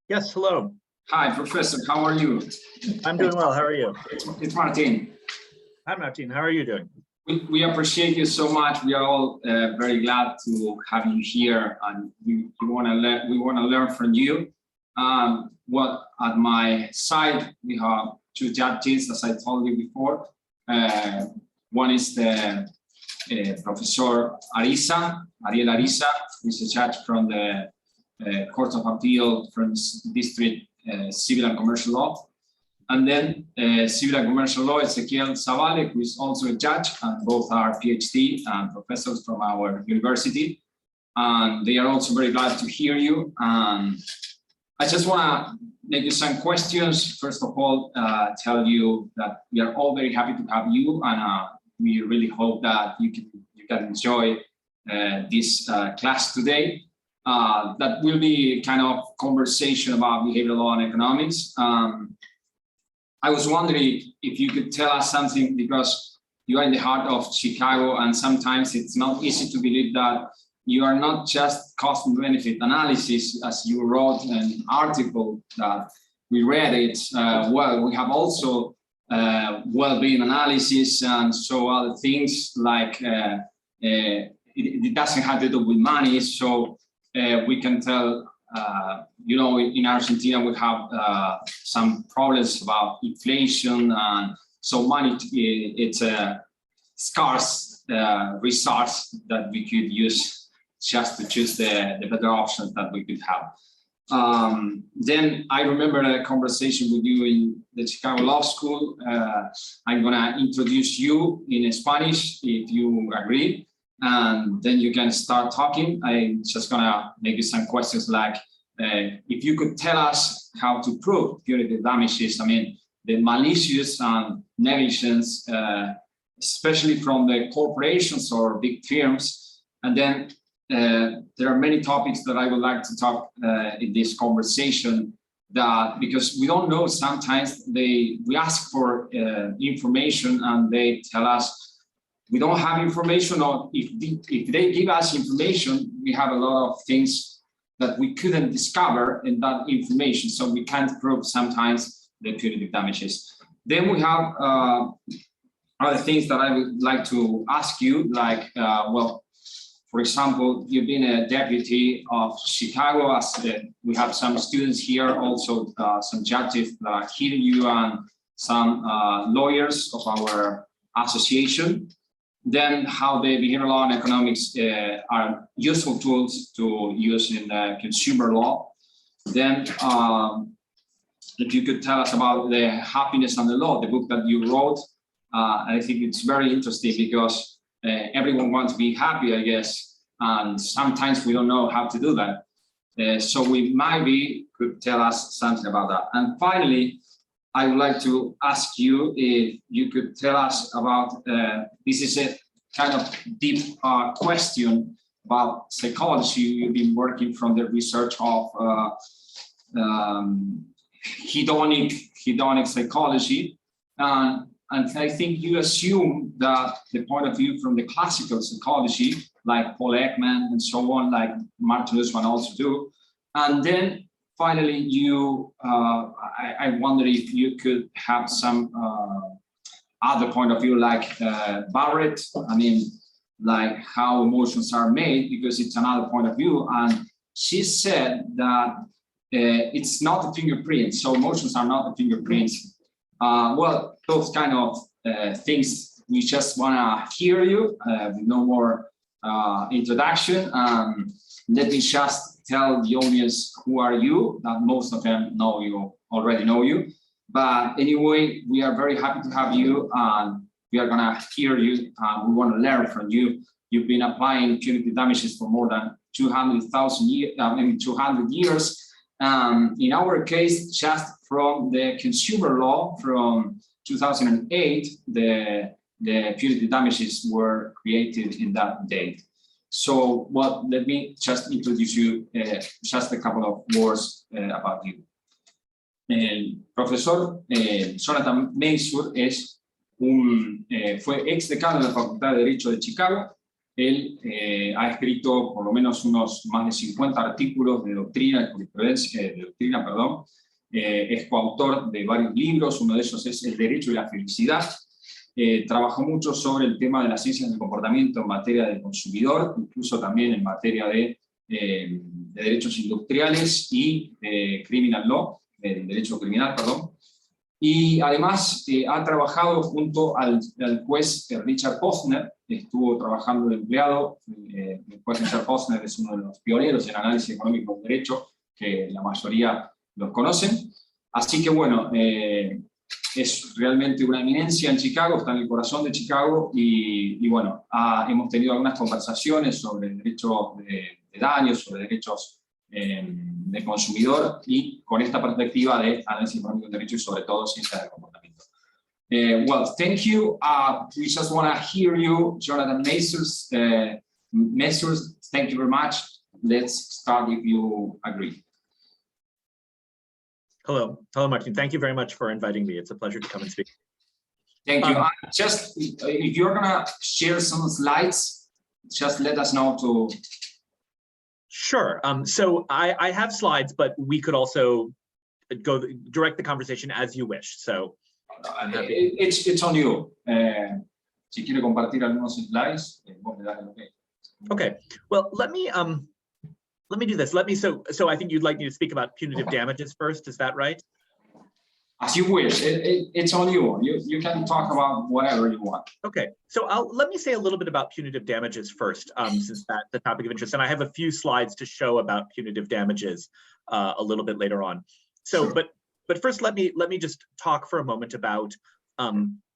Yes, hello. Hi, Professor. How are you? I'm doing well. How are you? It's Martin. Hi, Martin. How are you doing? We appreciate you so much. We are all very glad to have you here, and we want to learn from you. Well, at my side, we have two judges, as I told you before. One is the Professor Ariel Ariza, who is a judge from the Court of Appeal from District Civil and Commercial Law. And then Civil and Commercial Law, Ezequiel Zavalek, who is also a judge, and both are PhD and professors from our university. And they are also very glad to hear you. And I just want to make you some questions. First of all, tell you that we are all very happy to have you, and we really hope that you can enjoy this class today. That will be kind of conversation about behavioral law and economics. I was wondering if you could tell us something, because you are in the heart of Chicago, and sometimes it's not easy to believe that you are not just cost and benefit analysis, as you wrote an article that we read it. Well, we have also well-being analysis and so other things like it doesn't have to do with money. So we can tell, you know, in Argentina we have some problems about inflation, and so money, it's a scarce resource that we could use just to choose the better options that we could have. Then I remember a conversation with you in the Chicago Law School. I'm gonna introduce you in Spanish, if you agree. And then you can start talking. I'm just gonna make you some questions like, if you could tell us how to prove punitive damages, I mean, the malicious and negligence, especially from the corporations or big firms. And then there are many topics that I would like to talk in this conversation, that because we don't know, sometimes we ask for information and they tell us, we don't have information, or if they give us information, we have a lot of things that we couldn't discover in that information, so we can't prove sometimes the punitive damages. Then we have other things that I would like to ask you, like, well, for example, you've been a deputy of Chicago, as we have some students here, also some judges that are hearing you, and some lawyers of our association. Then how the behavioral law and economics are useful tools to use in the consumer law. Then if you could tell us about the Happiness and the Law, the book that you wrote. I think it's very interesting, because everyone wants to be happy, I guess, and sometimes we don't know how to do that. So we could tell us something about that. And finally, I would like to ask you if you could tell us about, this is a kind of deep question about psychology. You've been working from the research of hedonic psychology. And I think you assume that the point of view from the classical psychology, like Paul Ekman and so on, like Martin Nussbaum also do. And then finally, I wonder if you could have some other point of view, like Barrett, I mean, like how emotions are made, because it's another point of view. And she said that it's not a fingerprint, so emotions are not a fingerprint. Well, those kind of things, we just want to hear you with no more introduction. Let me just tell the audience who are you, that most of them already know you. But anyway, we are very happy to have you, and we are gonna hear you. We want to learn from you. You've been applying punitive damages for more than 200,000 years, 200 years. In our case, just from the consumer law from 2008, the punitive damages were created in that date. So, well, let me just introduce you, just a couple of words about you. El profesor Jonathan Mansur fue ex decano de la Facultad de Derecho de Chicago, Él ha escrito por lo menos unos más de 50 artículos de doctrina y jurisprudencia, perdón. Es coautor de varios libros, uno de ellos es El derecho y la felicidad. Trabajó mucho sobre el tema de las ciencias del comportamiento en materia de consumidor, incluso también en materia de derechos industriales y criminal law, derecho criminal, perdón. Y además ha trabajado junto al juez Richard Posner, estuvo trabajando de empleado. El juez Richard Posner es uno de los pioneros en análisis económico del derecho, que la mayoría los conocen. Así que bueno, es realmente una eminencia en Chicago, está en el corazón de Chicago, y bueno, hemos tenido algunas conversaciones sobre el derecho de daños, sobre derechos de consumidor, y con esta perspectiva de análisis económico del derecho y sobre todo ciencia del comportamiento. Well, thank you. We just want to hear you, Jonathan Mazurs. Mazurs, thank you very much. Let's start if you agree. Hello, Martin. Thank you very much for inviting me. It's a pleasure to come and speak. Thank you. Just if you're gonna share some slides, just let us know to. Sure. So I have slides, but we could also direct the conversation as you wish. So I'm happy. It's on you. Si quiere compartir algunos slides, vos me das el okay. Okay. Well, let me do this. So I think you'd like me to speak about punitive damages first. Is that right? As you wish. It's on you. You can talk about whatever you want. Okay, so let me say a little bit about punitive damages first, since that's the topic of interest, and I have a few slides to show about punitive damages a little bit later on. So, sure. But first, let me just talk for a moment about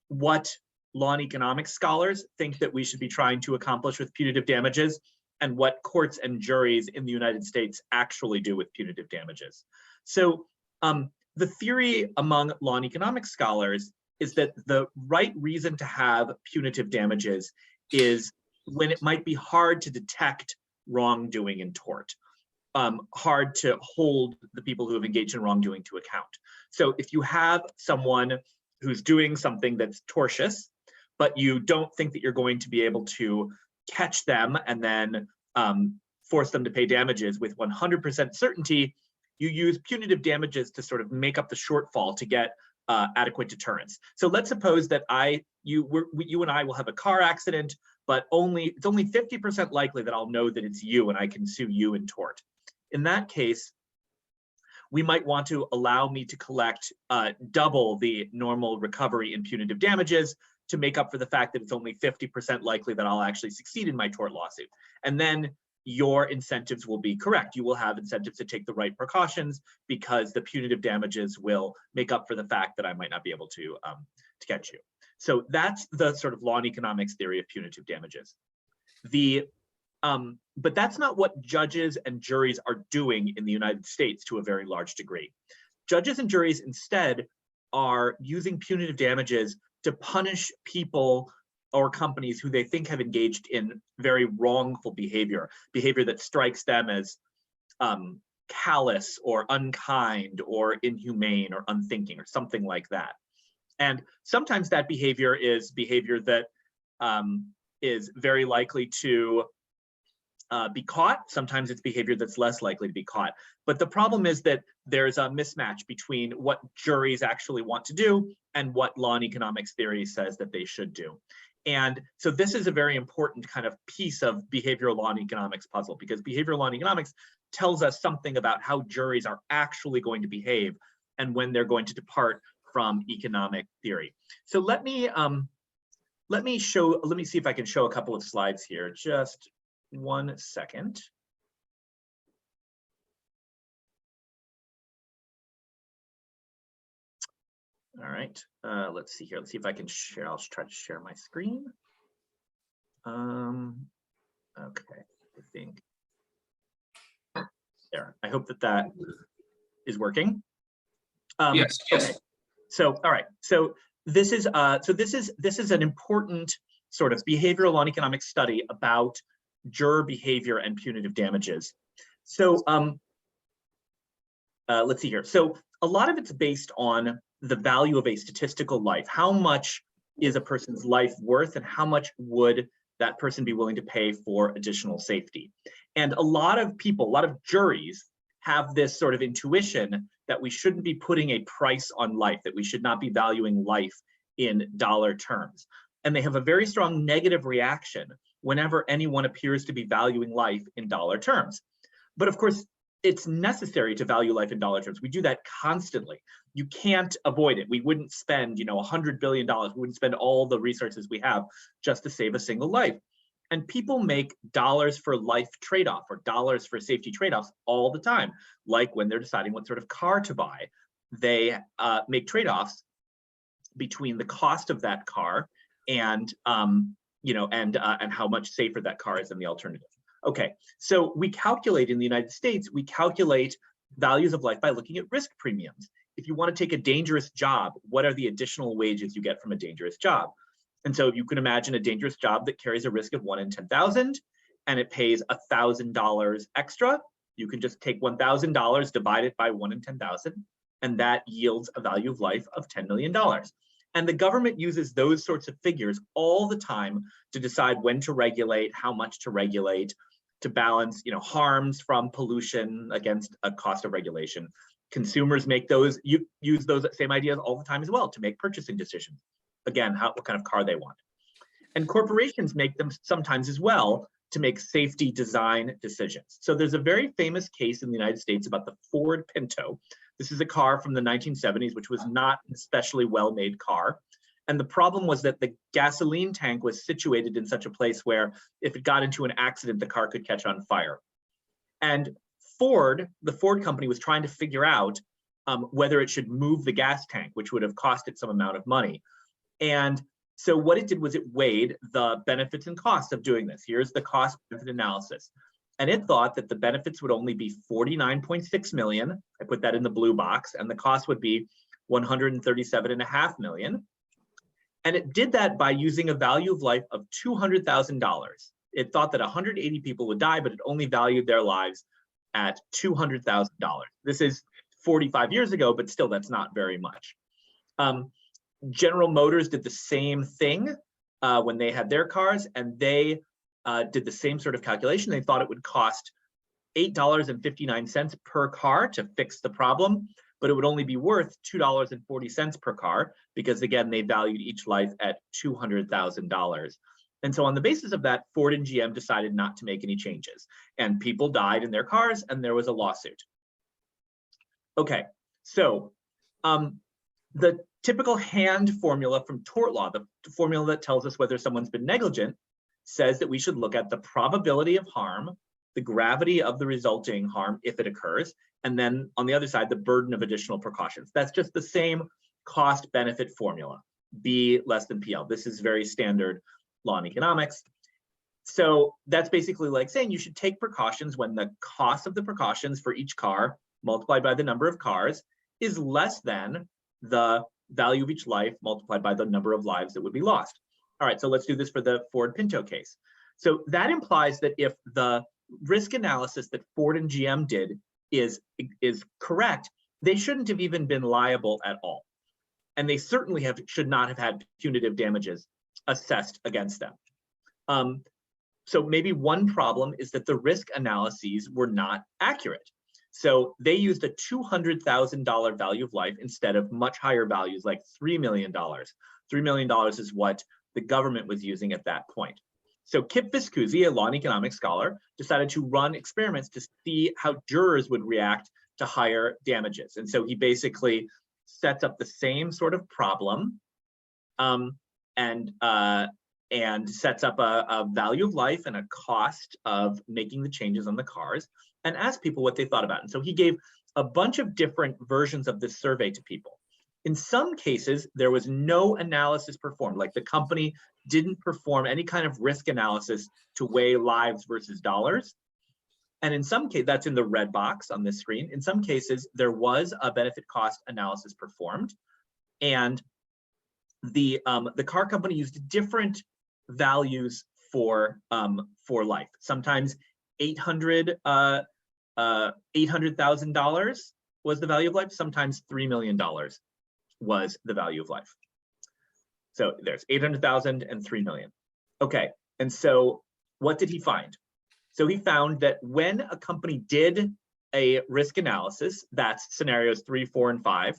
what law and economics scholars think that we should be trying to accomplish with punitive damages, and what courts and juries in the United States actually do with punitive damages. So. The theory among law and economics scholars is that the right reason to have punitive damages is when it might be hard to detect wrongdoing in tort, hard to hold the people who have engaged in wrongdoing to account. So if you have someone who's doing something that's tortious, but you don't think that you're going to be able to catch them and then force them to pay damages with 100% certainty, you use punitive damages to sort of make up the shortfall to get adequate deterrence. So let's suppose that you and I will have a car accident, but it's only 50% likely that I'll know that it's you and I can sue you in tort. In that case, we might want to allow me to collect double the normal recovery in punitive damages to make up for the fact that it's only 50% likely that I'll actually succeed in my tort lawsuit. And then your incentives will be correct. You will have incentives to take the right precautions because the punitive damages will make up for the fact that I might not be able to catch you. So that's the sort of law and economics theory of punitive damages. But that's not what judges and juries are doing in the United States to a very large degree. Judges and juries instead are using punitive damages to punish people or companies who they think have engaged in very wrongful behavior that strikes them as callous or unkind or inhumane or unthinking or something like that. And sometimes that behavior is behavior that is very likely to be caught. Sometimes it's behavior that's less likely to be caught. But the problem is that there's a mismatch between what juries actually want to do and what law and economics theory says that they should do. And so this is a very important kind of piece of behavioral law and economics puzzle, because behavioral law and economics tells us something about how juries are actually going to behave and when they're going to depart from economic theory. So let me see if I can show a couple of slides here. Just 1 second. All right, let's see here. Let's see if I can share. I'll try to share my screen. Okay, I think there. I hope that is working. Yes. Okay. So, all right. So this is an important sort of behavioral law and economics study about juror behavior and punitive damages. So let's see here. So a lot of it's based on the value of a statistical life. How much is a person's life worth, and how much would that person be willing to pay for additional safety? And a lot of people, a lot of juries have this sort of intuition that we shouldn't be putting a price on life, that we should not be valuing life in dollar terms. And they have a very strong negative reaction whenever anyone appears to be valuing life in dollar terms. But of course, it's necessary to value life in dollar terms. We do that constantly. You can't avoid it. We wouldn't spend, $100 billion. We wouldn't spend all the resources we have just to save a single life. And people make dollars for life trade-off or dollars for safety trade-offs all the time. Like when they're deciding what sort of car to buy, they make trade-offs between the cost of that car and how much safer that car is than the alternative. Okay, so we calculate in the United States, we calculate values of life by looking at risk premiums. If you want to take a dangerous job, what are the additional wages you get from a dangerous job? And so you can imagine a dangerous job that carries a risk of 1 in 10,000 and it pays $1,000 extra. You can just take $1,000, divide it by 1 in 10,000, and that yields a value of life of $10 million. And the government uses those sorts of figures all the time to decide when to regulate, how much to regulate, to balance, harms from pollution against a cost of regulation. Consumers make those, use those same ideas all the time as well to make purchasing decisions. Again, what kind of car they want. And corporations make them sometimes as well to make safety design decisions. So there's a very famous case in the United States about the Ford Pinto. This is a car from the 1970s, which was not an especially well-made car. And the problem was that the gasoline tank was situated in such a place where if it got into an accident, the car could catch on fire. And the Ford company was trying to figure out whether it should move the gas tank, which would have cost it some amount of money. And so what it did was it weighed the benefits and costs of doing this. Here's the cost benefit analysis. And it thought that the benefits would only be 49.6 million. I put that in the blue box, and the cost would be 137.5 million. And it did that by using a value of life of $200,000. It thought that 180 people would die, but it only valued their lives at $200,000. This is 45 years ago, but still that's not very much. General Motors did the same thing when they had their cars, and they did the same sort of calculation. They thought it would cost $8.59 per car to fix the problem, but it would only be worth $2.40 per car because, again, they valued each life at $200,000. And so on the basis of that, Ford and GM decided not to make any changes, and people died in their cars, and there was a lawsuit. Okay, so the typical hand formula from tort law, the formula that tells us whether someone's been negligent, says that we should look at the probability of harm, the gravity of the resulting harm if it occurs, and then on the other side, the burden of additional precautions. That's just the same cost benefit formula, B less than PL. This is very standard law in economics. So that's basically like saying you should take precautions when the cost of the precautions for each car multiplied by the number of cars is less than the value of each life multiplied by the number of lives that would be lost. All right, so let's do this for the Ford Pinto case. So that implies that if the risk analysis that Ford and GM did is correct, they shouldn't have even been liable at all. And they certainly should not have had punitive damages assessed against them. So maybe one problem is that the risk analyses were not accurate. So they used a $200,000 value of life instead of much higher values like $3 million. $3 million is what the government was using at that point. So Kip Viscusi, a law and economics scholar, decided to run experiments to see how jurors would react to higher damages. And so he basically sets up the same sort of problem and sets up a value of life and a cost of making the changes on the cars and asked people what they thought about it. And so he gave a bunch of different versions of this survey to people. In some cases, there was no analysis performed, like the company didn't perform any kind of risk analysis to weigh lives versus dollars. And in some cases, that's in the red box on this screen. In some cases, there was a benefit cost analysis performed, and the car company used different values for life. Sometimes $800,000 was the value of life. Sometimes $3 million was the value of life. So there's 800,000 and 3 million. Okay, And so what did he find? So he found that when a company did a risk analysis, that's scenarios 3, 4, and 5,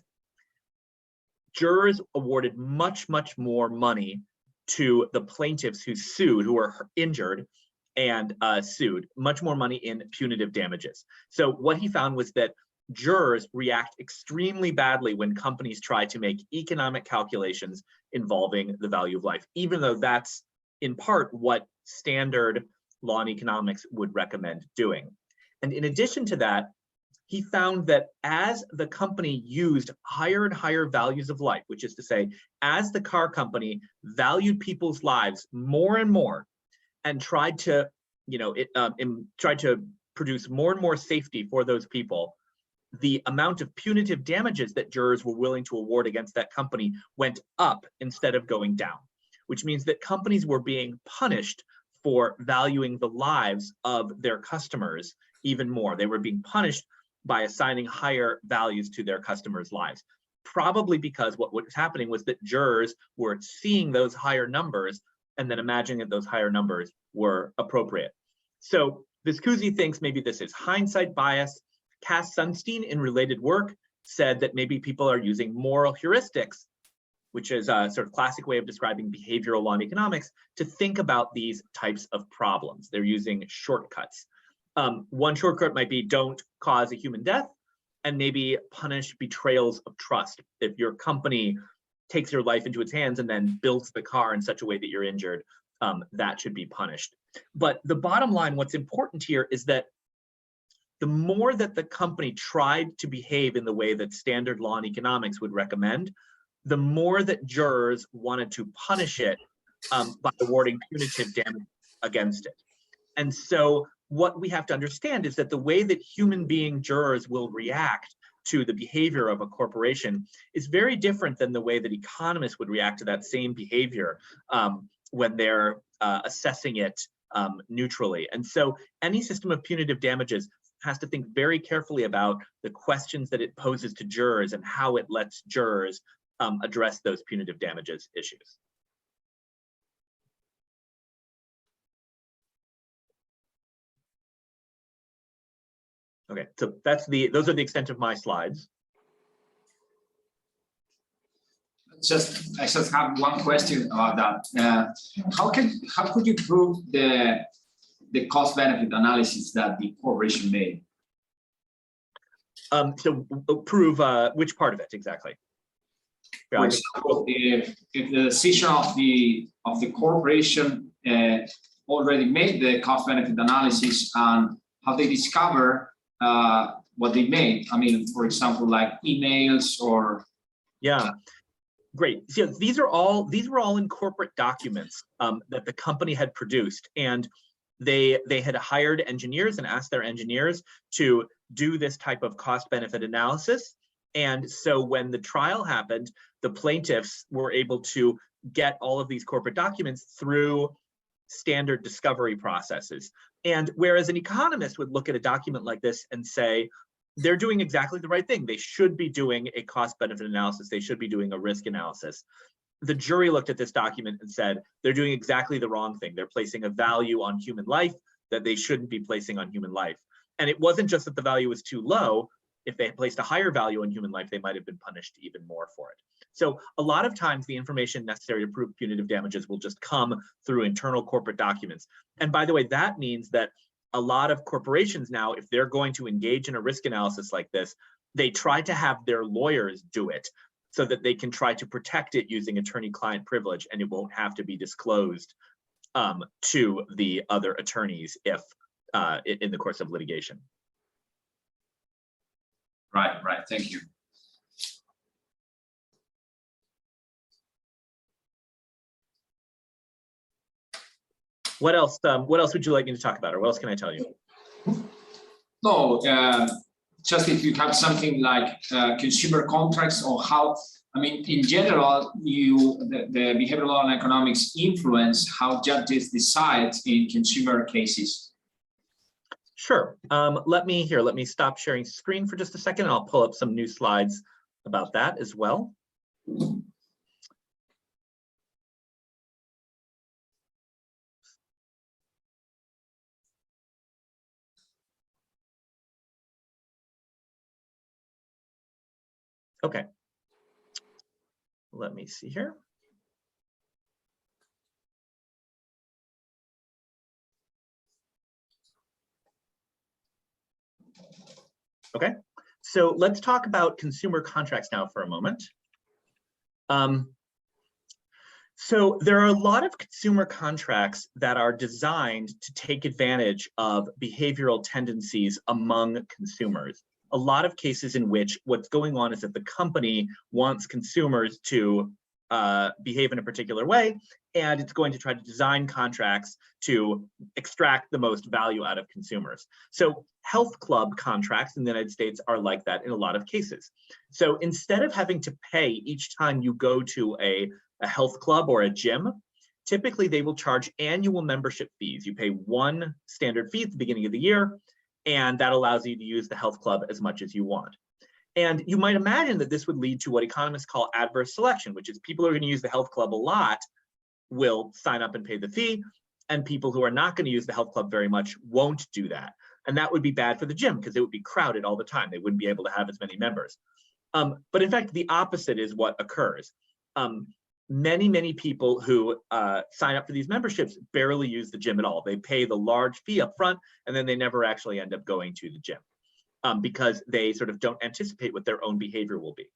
jurors awarded much, much more money to the plaintiffs who were injured and sued, much more money in punitive damages. So what he found was that jurors react extremely badly when companies try to make economic calculations involving the value of life, even though that's in part what standard law and economics would recommend doing. And in addition to that, he found that as the company used higher and higher values of life, which is to say, as the car company valued people's lives more and more and tried to, tried to produce more and more safety for those people, the amount of punitive damages that jurors were willing to award against that company went up instead of going down, which means that companies were being punished for valuing the lives of their customers even more. They were being punished by assigning higher values to their customers' lives, probably because what was happening was that jurors were seeing those higher numbers and then imagining that those higher numbers were appropriate. So Viscusi thinks maybe this is hindsight bias. Cass Sunstein, in related work, said that maybe people are using moral heuristics, which is a sort of classic way of describing behavioral law and economics, to think about these types of problems. They're using shortcuts. One shortcut might be don't cause a human death, and maybe punish betrayals of trust. If your company takes your life into its hands and then builds the car in such a way that you're injured, that should be punished. But the bottom line, what's important here is that the more that the company tried to behave in the way that standard law and economics would recommend, the more that jurors wanted to punish it by awarding punitive damage against it. And so what we have to understand is that the way that human being jurors will react to the behavior of a corporation is very different than the way that economists would react to that same behavior when they're assessing it neutrally. And so any system of punitive damages has to think very carefully about the questions that it poses to jurors and how it lets jurors address those punitive damages issues. Okay, so those are the extent of my slides. I just have one question about that. How could you prove the cost benefit analysis that the corporation made? So prove which part of it exactly? For example, if the decision of the corporation already made the cost benefit analysis and how they discover what they made. I mean, for example, like emails or. Yeah, great. So these were all in corporate documents that the company had produced, and they had hired engineers and asked their engineers to do this type of cost benefit analysis. And so when the trial happened, the plaintiffs were able to get all of these corporate documents through standard discovery processes. And whereas an economist would look at a document like this and say, they're doing exactly the right thing. They should be doing a cost benefit analysis. They should be doing a risk analysis. The jury looked at this document and said, they're doing exactly the wrong thing. They're placing a value on human life that they shouldn't be placing on human life. And it wasn't just that the value was too low. If they had placed a higher value on human life, they might have been punished even more for it. So a lot of times the information necessary to prove punitive damages will just come through internal corporate documents. And by the way, that means that a lot of corporations now, if they're going to engage in a risk analysis like this, they try to have their lawyers do it so that they can try to protect it using attorney-client privilege, and it won't have to be disclosed to the other attorneys if in the course of litigation. Right, thank you. What else would you like me to talk about, or what else can I tell you? No, just if you have something like consumer contracts, or how, I mean, in general, the behavioral law and economics influence how judges decide in consumer cases. Sure. Let me stop sharing screen for just a second, and I'll pull up some new slides about that as well. Okay. Let me see here. Okay, so let's talk about consumer contracts now for a moment. So there are a lot of consumer contracts that are designed to take advantage of behavioral tendencies among consumers. A lot of cases in which what's going on is that the company wants consumers to behave in a particular way, and it's going to try to design contracts to extract the most value out of consumers. So health club contracts in the United States are like that in a lot of cases. So instead of having to pay each time you go to a health club or a gym, typically they will charge annual membership fees. You pay one standard fee at the beginning of the year, and that allows you to use the health club as much as you want. And you might imagine that this would lead to what economists call adverse selection, which is people who are going to use the health club a lot will sign up and pay the fee, and people who are not going to use the health club very much won't do that. And that would be bad for the gym because it would be crowded all the time. They wouldn't be able to have as many members. But in fact, the opposite is what occurs. Many people who sign up for these memberships barely use the gym at all. They pay the large fee up front, and then they never actually end up going to the gym because they sort of don't anticipate what their own behavior will be.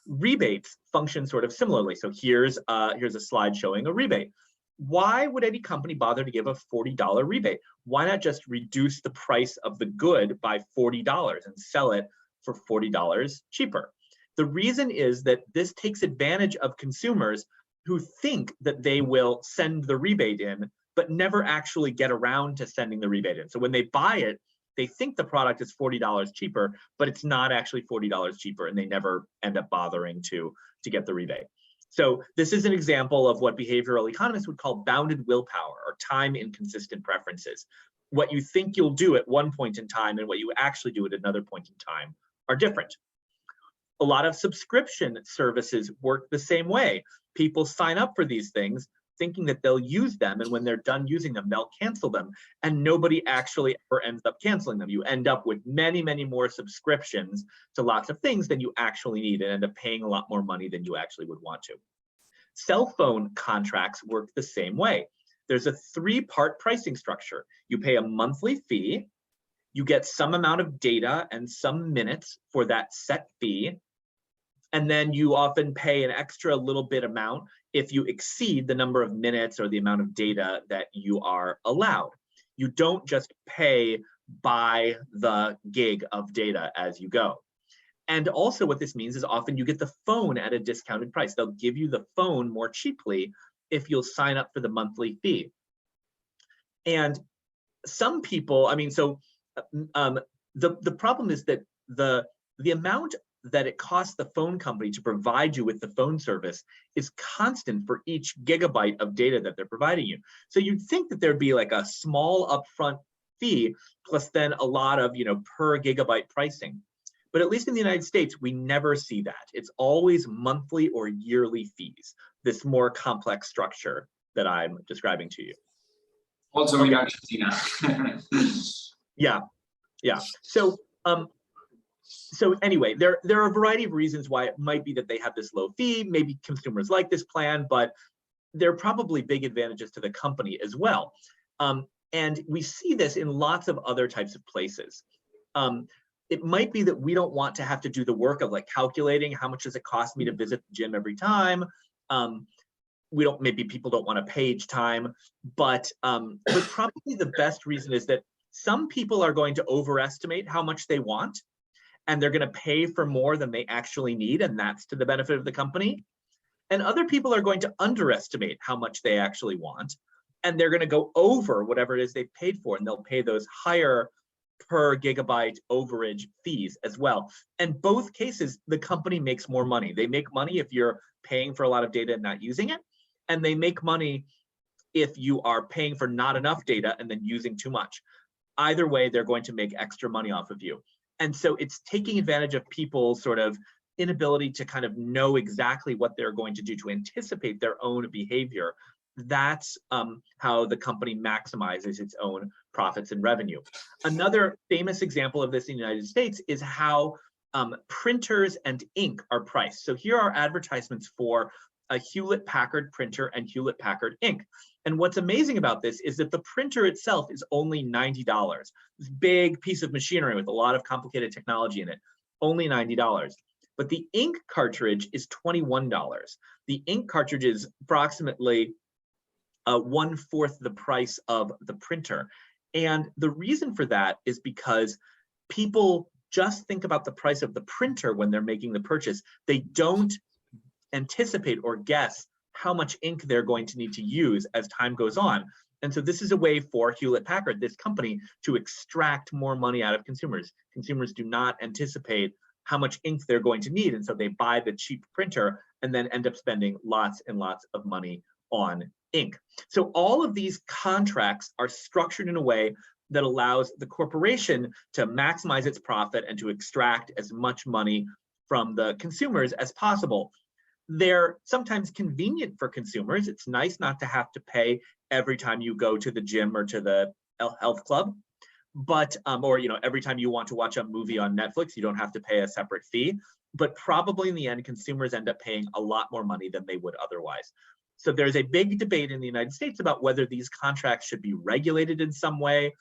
Rebates function sort of similarly. So here's a slide showing a rebate. Why would any company bother to give a $40 rebate? Why not just reduce the price of the good by $40 and sell it for $40 cheaper? The reason is that this takes advantage of consumers who think that they will send the rebate in, but never actually get around to sending the rebate in. So when they buy it, they think the product is $40 cheaper, but it's not actually $40 cheaper, and they never end up bothering to get the rebate. So this is an example of what behavioral economists would call bounded willpower or time inconsistent preferences. What you think you'll do at one point in time and what you actually do at another point in time are different. A lot of subscription services work the same way. People sign up for these things thinking that they'll use them, and when they're done using them, they'll cancel them, and nobody actually ever ends up canceling them. You end up with many more subscriptions to lots of things than you actually need, and end up paying a lot more money than you actually would want to. Cell phone contracts work the same way. There's a three-part pricing structure. You pay a monthly fee, you get some amount of data and some minutes for that set fee, and then you often pay an extra little bit amount if you exceed the number of minutes or the amount of data that you are allowed. You don't just pay by the gig of data as you go. And also what this means is often you get the phone at a discounted price. They'll give you the phone more cheaply if you'll sign up for the monthly fee. And some people, I mean, so the problem is that the amount that it costs the phone company to provide you with the phone service is constant for each gigabyte of data that they're providing you. So you'd think that there'd be like a small upfront fee plus then a lot of, per gigabyte pricing. But at least in the United States, we never see that. It's always monthly or yearly fees, this more complex structure that I'm describing to you. Also in Argentina. Yeah. So anyway, there are a variety of reasons why it might be that they have this low fee. Maybe consumers like this plan, but there are probably big advantages to the company as well. And we see this in lots of other types of places. It might be that we don't want to have to do the work of like calculating how much does it cost me to visit the gym every time. Maybe people don't want to pay each time, but probably the best reason is that some people are going to overestimate how much they want, and they're going to pay for more than they actually need, and that's to the benefit of the company. And other people are going to underestimate how much they actually want, and they're going to go over whatever it is they've paid for, and they'll pay those higher per gigabyte overage fees as well. In both cases, the company makes more money. They make money if you're paying for a lot of data and not using it, and they make money if you are paying for not enough data and then using too much. Either way, they're going to make extra money off of you. And so it's taking advantage of people's sort of inability to kind of know exactly what they're going to do to anticipate their own behavior. That's how the company maximizes its own profits and revenue. Another famous example of this in the United States is how printers and ink are priced. So here are advertisements for a Hewlett-Packard printer and Hewlett-Packard ink. And what's amazing about this is that the printer itself is only $90. This big piece of machinery with a lot of complicated technology in it, only $90. But the ink cartridge is $21. The ink cartridge is approximately 1/4 the price of the printer. And the reason for that is because people just think about the price of the printer when they're making the purchase. They don't anticipate or guess how much ink they're going to need to use as time goes on. And so this is a way for Hewlett-Packard, this company, to extract more money out of consumers. Consumers do not anticipate how much ink they're going to need, and so they buy the cheap printer and then end up spending lots and lots of money on ink. So all of these contracts are structured in a way that allows the corporation to maximize its profit and to extract as much money from the consumers as possible. They're sometimes convenient for consumers. It's nice not to have to pay every time you go to the gym or to the health club, but or every time you want to watch a movie on Netflix, you don't have to pay a separate fee. But probably in the end, consumers end up paying a lot more money than they would otherwise. So there's a big debate in the United States about whether these contracts should be regulated in some way,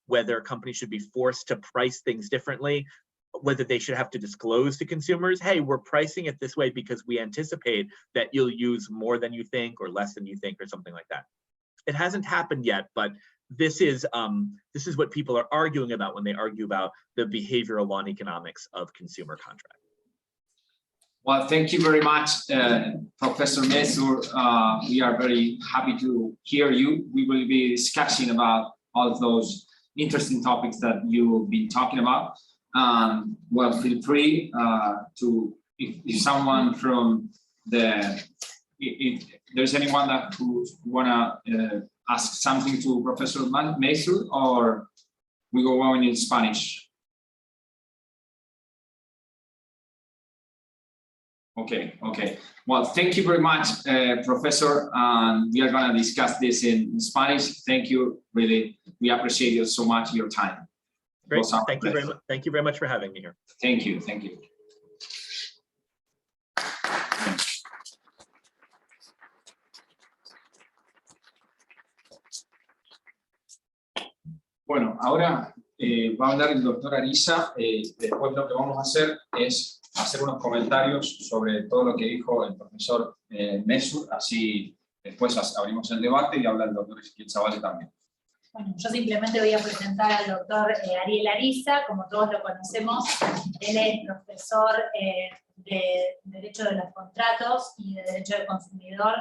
whether companies should be forced to price things differently, whether they should have to disclose to consumers, hey, we're pricing it this way because we anticipate that you'll use more than you think or less than you think or something like that. It hasn't happened yet, but this is what people are arguing about when they argue about the behavioral law and economics of consumer contracts. Well, thank you very much, Professor Mesur. We are very happy to hear you. We will be discussing about all of those interesting topics that you've been talking about. Well, feel free to, if someone from if there's anyone that who wanna ask something to Professor Mesur, or we go on in Spanish. Okay. Well, thank you very much, Professor. We are gonna discuss this in Spanish. Thank you, really. We appreciate you so much, your time. Great, thank you very much. Thank you very much for having me here. Thank you. Bueno, ahora va a hablar el doctor Ariza. Después lo que vamos a hacer es hacer unos comentarios sobre todo lo que dijo el profesor Mesur, así después abrimos el debate y habla el doctor Ezequiel Zavala también. Bueno, yo simplemente voy a presentar al doctor Ariel Ariza, como todos lo conocemos. Él es profesor de Derecho de los Contratos y de Derecho del Consumidor,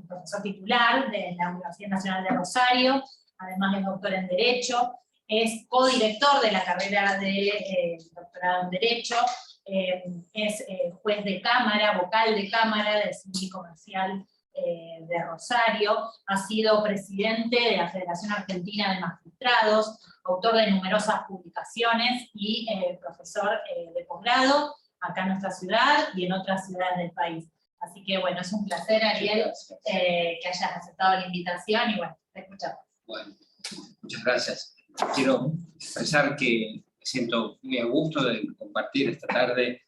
profesor titular de la Universidad Nacional de Rosario, además es doctor en Derecho, es codirector de la carrera de doctorado en Derecho, es juez de cámara, vocal de cámara del Civil Comercial de Rosario, ha sido presidente de la Federación Argentina de Magistrados, autor de numerosas publicaciones y profesor de posgrado acá en nuestra ciudad y en otras ciudades del país. Así que bueno, es un placer, Ariel, que hayas aceptado la invitación y bueno, te escuchamos. Bueno, muchas gracias. Quiero expresar que me siento muy a gusto de compartir esta tarde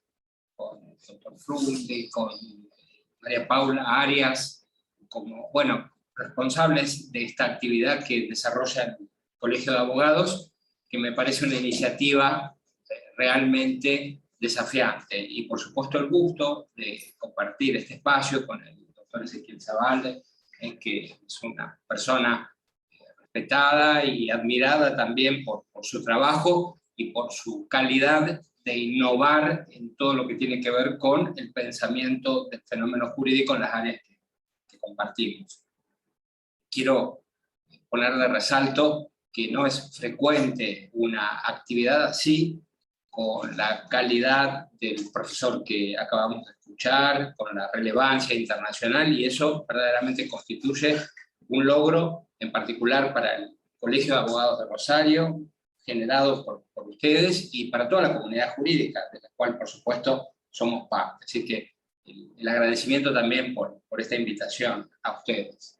con el doctor Frulli, con María Paula Arias, como, bueno, responsables de esta actividad que desarrolla el Colegio de Abogados, que me parece una iniciativa realmente desafiante. Y por supuesto el gusto de compartir este espacio con el doctor Ezequiel Zavala, que es una persona respetada y admirada también por su trabajo y por su calidad de innovar en todo lo que tiene que ver con el pensamiento del fenómeno jurídico en las áreas que compartimos. Quiero poner de resalto que no es frecuente una actividad así, con la calidad del profesor que acabamos de escuchar, con la relevancia internacional, y eso verdaderamente constituye un logro, en particular para el Colegio de Abogados de Rosario, generado por ustedes y para toda la comunidad jurídica, de la cual por supuesto somos parte. Así que el agradecimiento también por esta invitación a ustedes.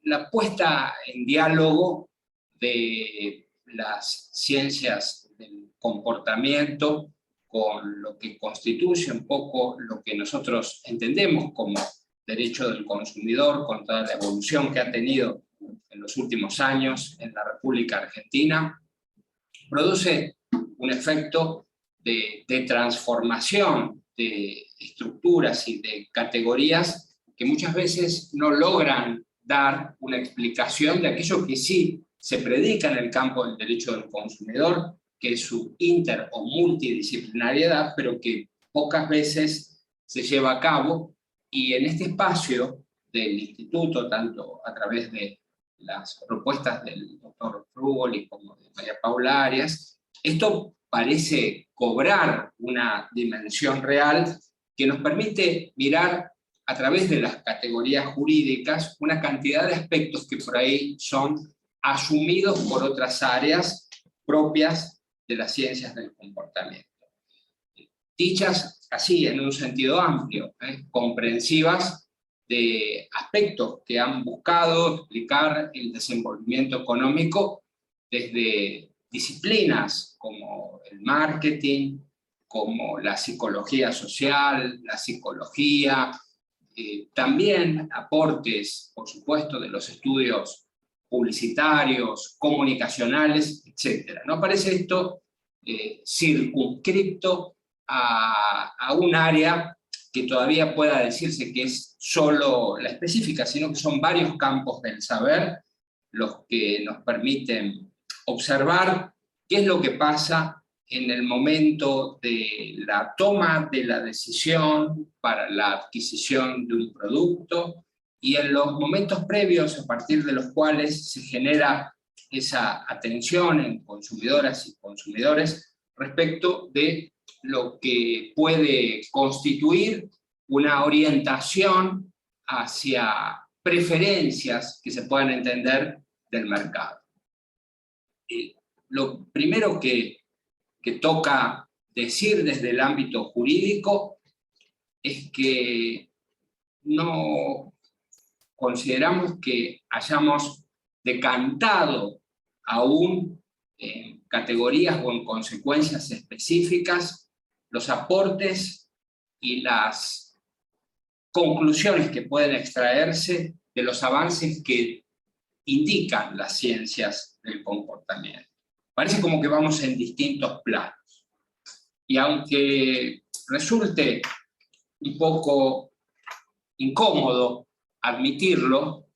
La puesta en diálogo de las ciencias del comportamiento con lo que constituye un poco lo que nosotros entendemos como derecho del consumidor, con toda la evolución que ha tenido en los últimos años en la República Argentina, produce un efecto de transformación de estructuras y de categorías que muchas veces no logran dar una explicación de aquello que sí se predica en el campo del derecho del consumidor, que es su inter o multidisciplinariedad, pero que pocas veces se lleva a cabo, y en este espacio del instituto, tanto a través de las propuestas del doctor Frugoli como de María Paula Arias, esto parece cobrar una dimensión real que nos permite mirar a través de las categorías jurídicas una cantidad de aspectos que por ahí son asumidos por otras áreas propias de las ciencias del comportamiento. Dichas así en un sentido amplio, comprensivas de aspectos que han buscado explicar el desenvolvimiento económico desde disciplinas como el marketing, como la psicología social, la psicología, también aportes, por supuesto, de los estudios publicitarios, comunicacionales, etc. No parece esto circunscripto a un área que todavía pueda decirse que es solo la específica, sino que son varios campos del saber los que nos permiten observar qué es lo que pasa en el momento de la toma de la decisión para la adquisición de un producto, y en los momentos previos a partir de los cuales se genera esa atención en consumidoras y consumidores respecto de lo que puede constituir una orientación hacia preferencias que se puedan entender del mercado. Lo primero que toca decir desde el ámbito jurídico es que no consideramos que hayamos decantado aún en categorías o en consecuencias específicas los aportes y las conclusiones que pueden extraerse de los avances que indican las ciencias del comportamiento. Parece como que vamos en distintos planos. Y aunque resulte un poco incómodo admitirlo,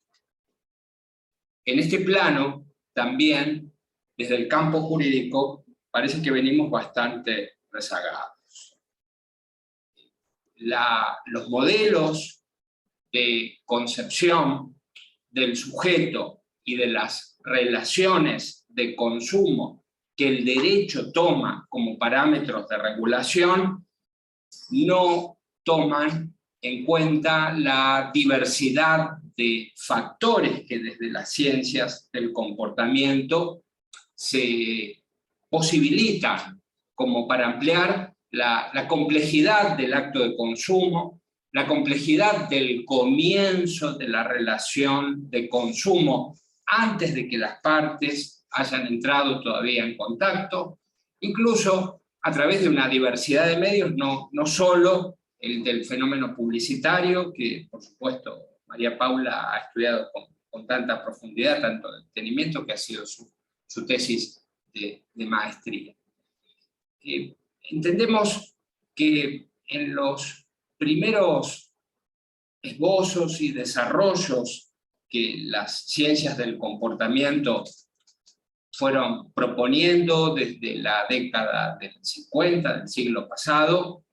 en este plano también, desde el campo jurídico, parece que venimos bastante rezagados. Los modelos de concepción del sujeto y de las relaciones de consumo que el derecho toma como parámetros de regulación no toman en cuenta la diversidad de factores que desde las ciencias del comportamiento se posibilitan como para ampliar la complejidad del acto de consumo, la complejidad del comienzo de la relación de consumo antes de que las partes hayan entrado todavía en contacto, incluso a través de una diversidad de medios, no solo el del fenómeno publicitario, que por supuesto María Paula ha estudiado con tanta profundidad, tanto detenimiento, que ha sido su tesis de maestría. Entendemos que en los primeros esbozos y desarrollos que las ciencias del comportamiento fueron proponiendo desde la década del 50 del siglo pasado,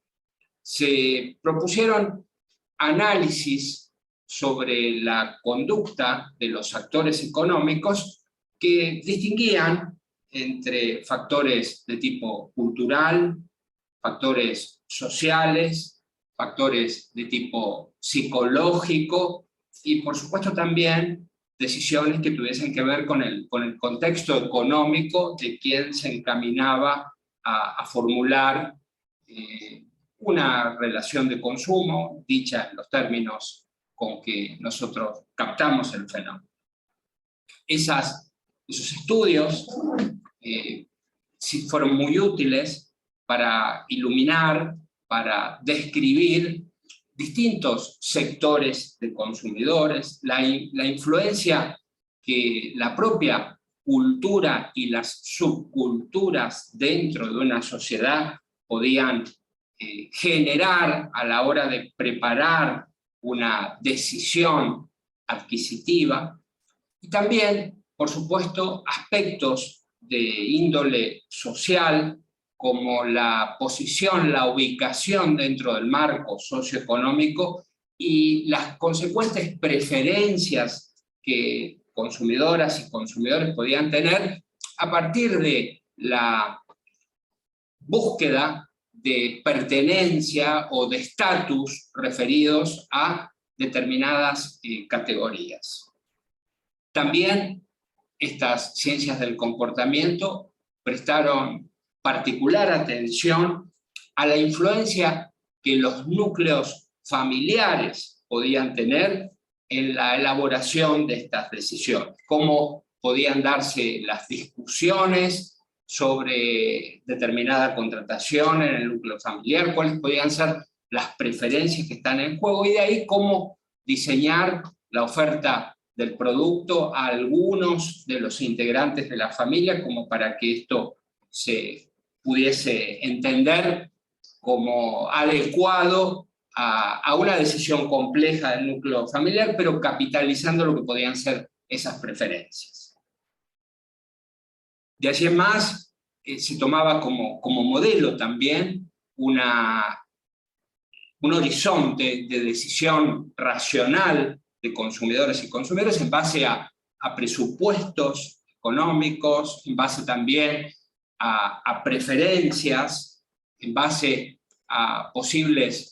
se propusieron análisis sobre la conducta de los actores económicos que distinguían entre factores de tipo cultural, factores sociales, factores de tipo psicológico y por supuesto también decisiones que tuviesen que ver con el contexto económico de quien se encaminaba a formular una relación de consumo, dicha en los términos con que nosotros captamos el fenómeno. Esos estudios sí fueron muy útiles para iluminar, para describir distintos sectores de consumidores, la influencia que la propia cultura y las subculturas dentro de una sociedad podían generar a la hora de preparar una decisión adquisitiva, y también, por supuesto, aspectos de índole social, como la posición, la ubicación dentro del marco socioeconómico y las consecuentes preferencias que consumidoras y consumidores podían tener a partir de la búsqueda de pertenencia o de estatus referidos a determinadas categorías. También estas ciencias del comportamiento prestaron particular atención a la influencia que los núcleos familiares podían tener en la elaboración de estas decisiones, cómo podían darse las discusiones sobre determinada contratación en el núcleo familiar, cuáles podían ser las preferencias que están en juego, y de ahí cómo diseñar la oferta del producto a algunos de los integrantes de la familia, como para que esto se pudiese entender como adecuado a una decisión compleja del núcleo familiar, pero capitalizando lo que podían ser esas preferencias. De allí en más, se tomaba como modelo también un horizonte de decisión racional de consumidores y consumidores en base a presupuestos económicos, en base también a preferencias, en base a posibles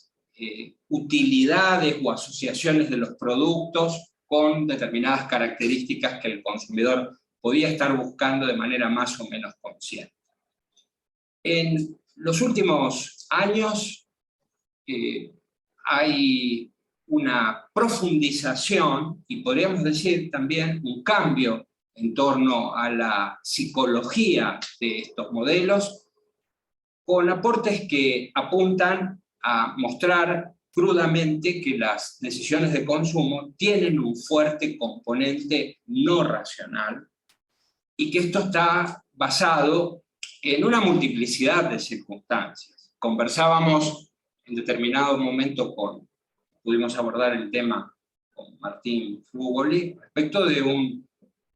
utilidades o asociaciones de los productos con determinadas características que el consumidor podía estar buscando de manera más o menos consciente. En los últimos años hay una profundización y podríamos decir también un cambio en torno a la psicología de estos modelos, con aportes que apuntan a mostrar crudamente que las decisiones de consumo tienen un fuerte componente no racional y que esto está basado en una multiplicidad de circunstancias. Conversábamos en determinado momento pudimos abordar el tema con Martín Frugoli respecto de un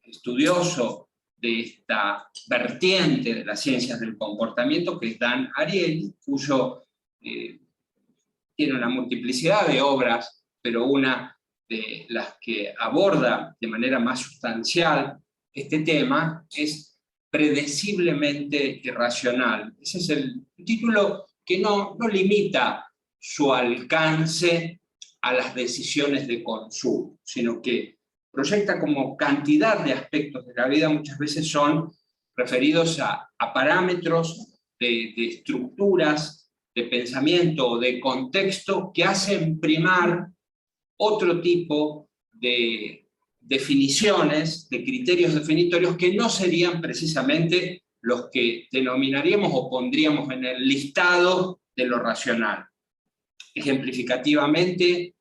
estudioso de esta vertiente de las ciencias del comportamiento, que es Dan Ariely, cuyo tiene una multiplicidad de obras, pero una de las que aborda de manera más sustancial este tema es Predeciblemente Irracional. Ese es el título que no limita su alcance a las decisiones de consumo, sino que proyecta como cantidad de aspectos de la vida, muchas veces son referidos a parámetros de estructuras, de pensamiento o de contexto que hacen primar otro tipo de definiciones, de criterios definitorios que no serían precisamente los que denominaríamos o pondríamos en el listado de lo racional. Ejemplificativamente,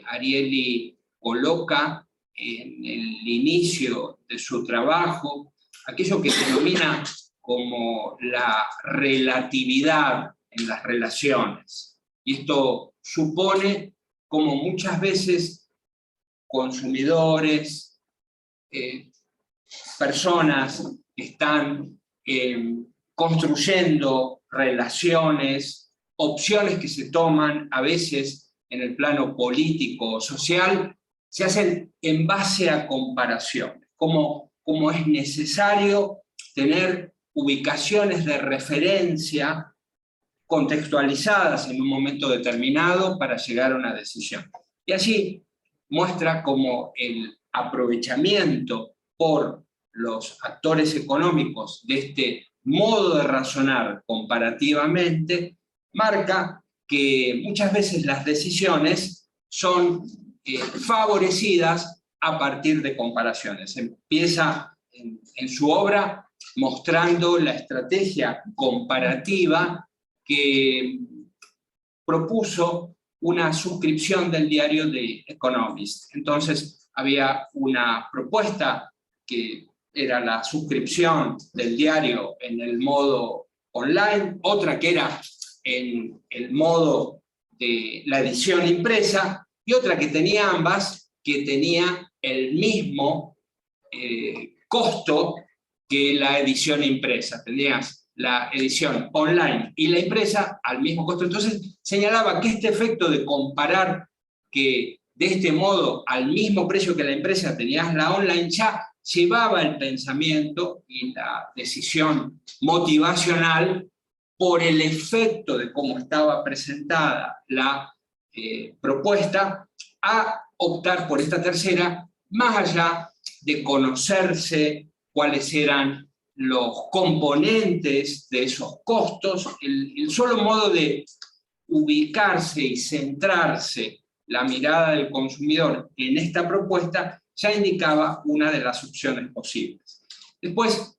Ariely coloca en el inicio de su trabajo aquello que denomina como la relatividad en las relaciones. Y esto supone como muchas veces consumidores, personas que están construyendo relaciones, opciones que se toman a veces en el plano político o social, se hacen en base a comparaciones, como es necesario tener ubicaciones de referencia contextualizadas en un momento determinado para llegar a una decisión. Y allí muestra cómo el aprovechamiento por los actores económicos de este modo de razonar comparativamente marca que muchas veces las decisiones son favorecidas a partir de comparaciones. Empieza en su obra mostrando la estrategia comparativa que propuso una suscripción del diario de Economist. Entonces había una propuesta que era la suscripción del diario en el modo online, otra que era en el modo de la edición impresa, y otra que tenía ambas, que tenía el mismo costo que la edición impresa. Tenías la edición online y la impresa al mismo costo. Entonces señalaba que este efecto de comparar que de este modo al mismo precio que la impresa tenías la online ya llevaba el pensamiento y la decisión motivacional por el efecto de cómo estaba presentada la propuesta a optar por esta tercera, más allá de conocerse cuáles eran los componentes de esos costos, el solo modo de ubicarse y centrarse la mirada del consumidor en esta propuesta ya indicaba una de las opciones posibles. Después,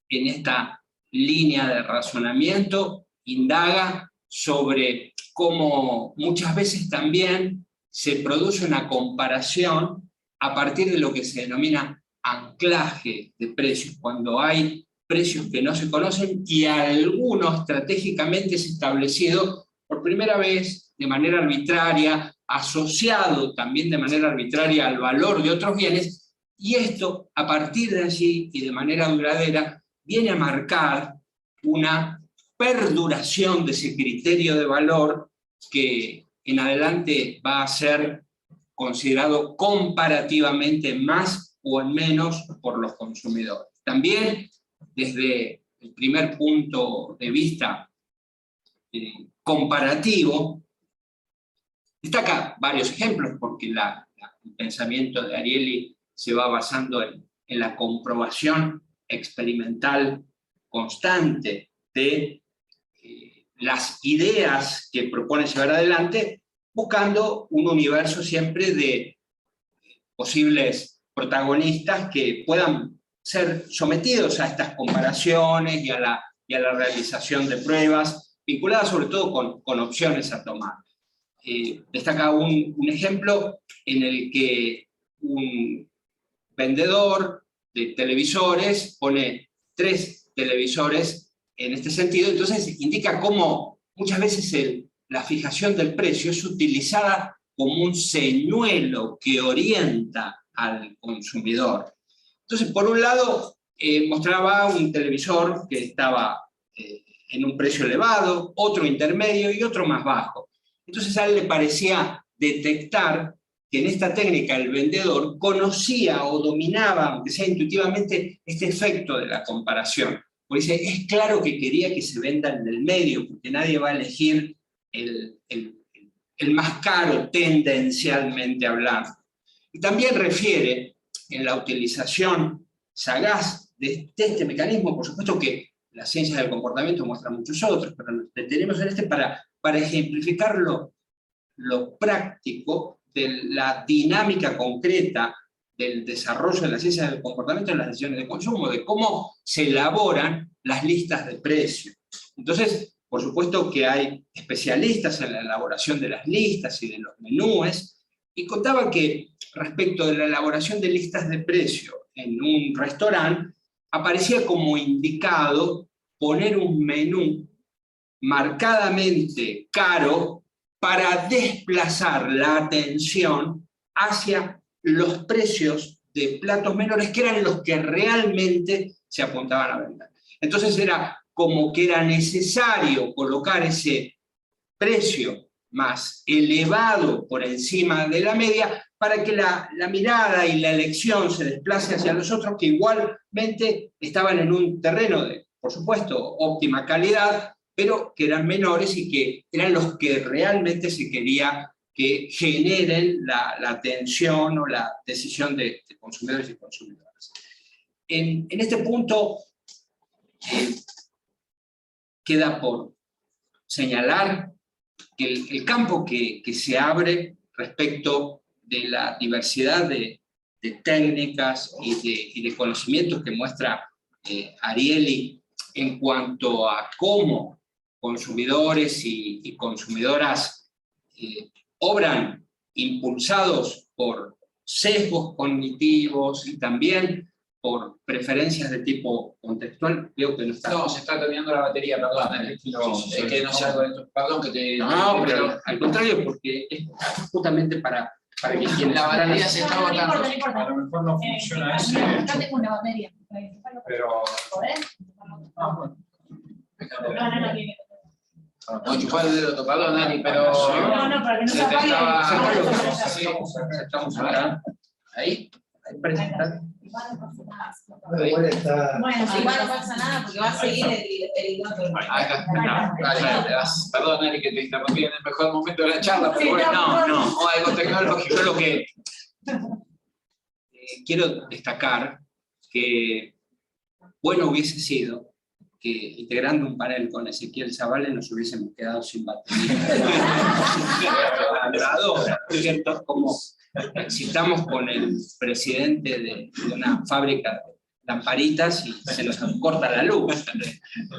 en esta línea de razonamiento, indaga sobre cómo muchas veces también se produce una comparación a partir de lo que se denomina anclaje de precios, cuando hay precios que no se conocen y alguno estratégicamente es establecido por primera vez de manera arbitraria, asociado también de manera arbitraria al valor de otros bienes, y esto a partir de allí y de manera duradera viene a marcar una perduración de ese criterio de valor que en adelante va a ser considerado comparativamente más o en menos por los consumidores. También desde el primer punto de vista comparativo, destaca varios ejemplos porque el pensamiento de Ariely se va basando en la comprobación experimental constante de las ideas que propone llevar adelante, buscando un universo siempre de posibles protagonistas que puedan ser sometidos a estas comparaciones y a la realización de pruebas, vinculadas sobre todo con opciones a tomar. Destaca un ejemplo en el que un vendedor de televisores pone 3 televisores en este sentido, entonces indica cómo muchas veces la fijación del precio es utilizada como un señuelo que orienta al consumidor. Entonces, por un lado, mostraba un televisor que estaba en un precio elevado, otro intermedio y otro más bajo. Entonces a él le parecía detectar que en esta técnica el vendedor conocía o dominaba, aunque sea intuitivamente, este efecto de la comparación. Porque dice, es claro que quería que se venda en el medio, porque nadie va a elegir el más caro tendencialmente hablando. Y también refiere en la utilización sagaz de este mecanismo, por supuesto que las ciencias del comportamiento muestran muchos otros, pero nos detenemos en este para ejemplificar lo práctico de la dinámica concreta del desarrollo de las ciencias del comportamiento en las decisiones de consumo, de cómo se elaboran las listas de precios. Entonces, por supuesto que hay especialistas en la elaboración de las listas y de los menúes, y contaba que respecto de la elaboración de listas de precios en un restaurante, aparecía como indicado poner un menú marcadamente caro para desplazar la atención hacia los precios de platos menores, que eran los que realmente se apuntaban a vender. Entonces era como que era necesario colocar ese precio más elevado por encima de la media para que la mirada y la elección se desplace hacia los otros que igualmente estaban en un terreno de, por supuesto, óptima calidad, pero que eran menores y que eran los que realmente se quería que generen la atención o la decisión de consumidores y consumidoras. En este punto queda por señalar que el campo que se abre respecto de la diversidad de técnicas y de conocimientos que muestra Ariely en cuanto a cómo consumidores y consumidoras obran impulsados por sesgos cognitivos y también por preferencias de tipo contextual. Creo que no está. No, se está terminando la batería, perdón. Es que no sé algo de esto. Perdón que te... No, pero al contrario, porque es justamente para que quienes... La batería se está No, no importa, agotando. no importa. A lo mejor no funciona ese. Yo tengo una batería. Pero... ¿Podés? bueno. No, tiene. Voy a chupar el dedo, perdón, Dani, pero... No, para que no se Se te apague. estaba- Sí, estamos acá. Ahí presenta. Igual está. Bueno, Igual no pasa nada porque va a seguir el otro. Acá está. Dale, perdón, Dani, que te interrumpí en el mejor momento de la charla, pero bueno, No, o algo tecnológico. yo lo que quiero destacar que bueno hubiese sido que integrando un panel con Ezequiel Zavala nos hubiésemos quedado sin batería. ¿Cierto? Como si estamos con el presidente de una fábrica de lamparitas y se nos corta la luz.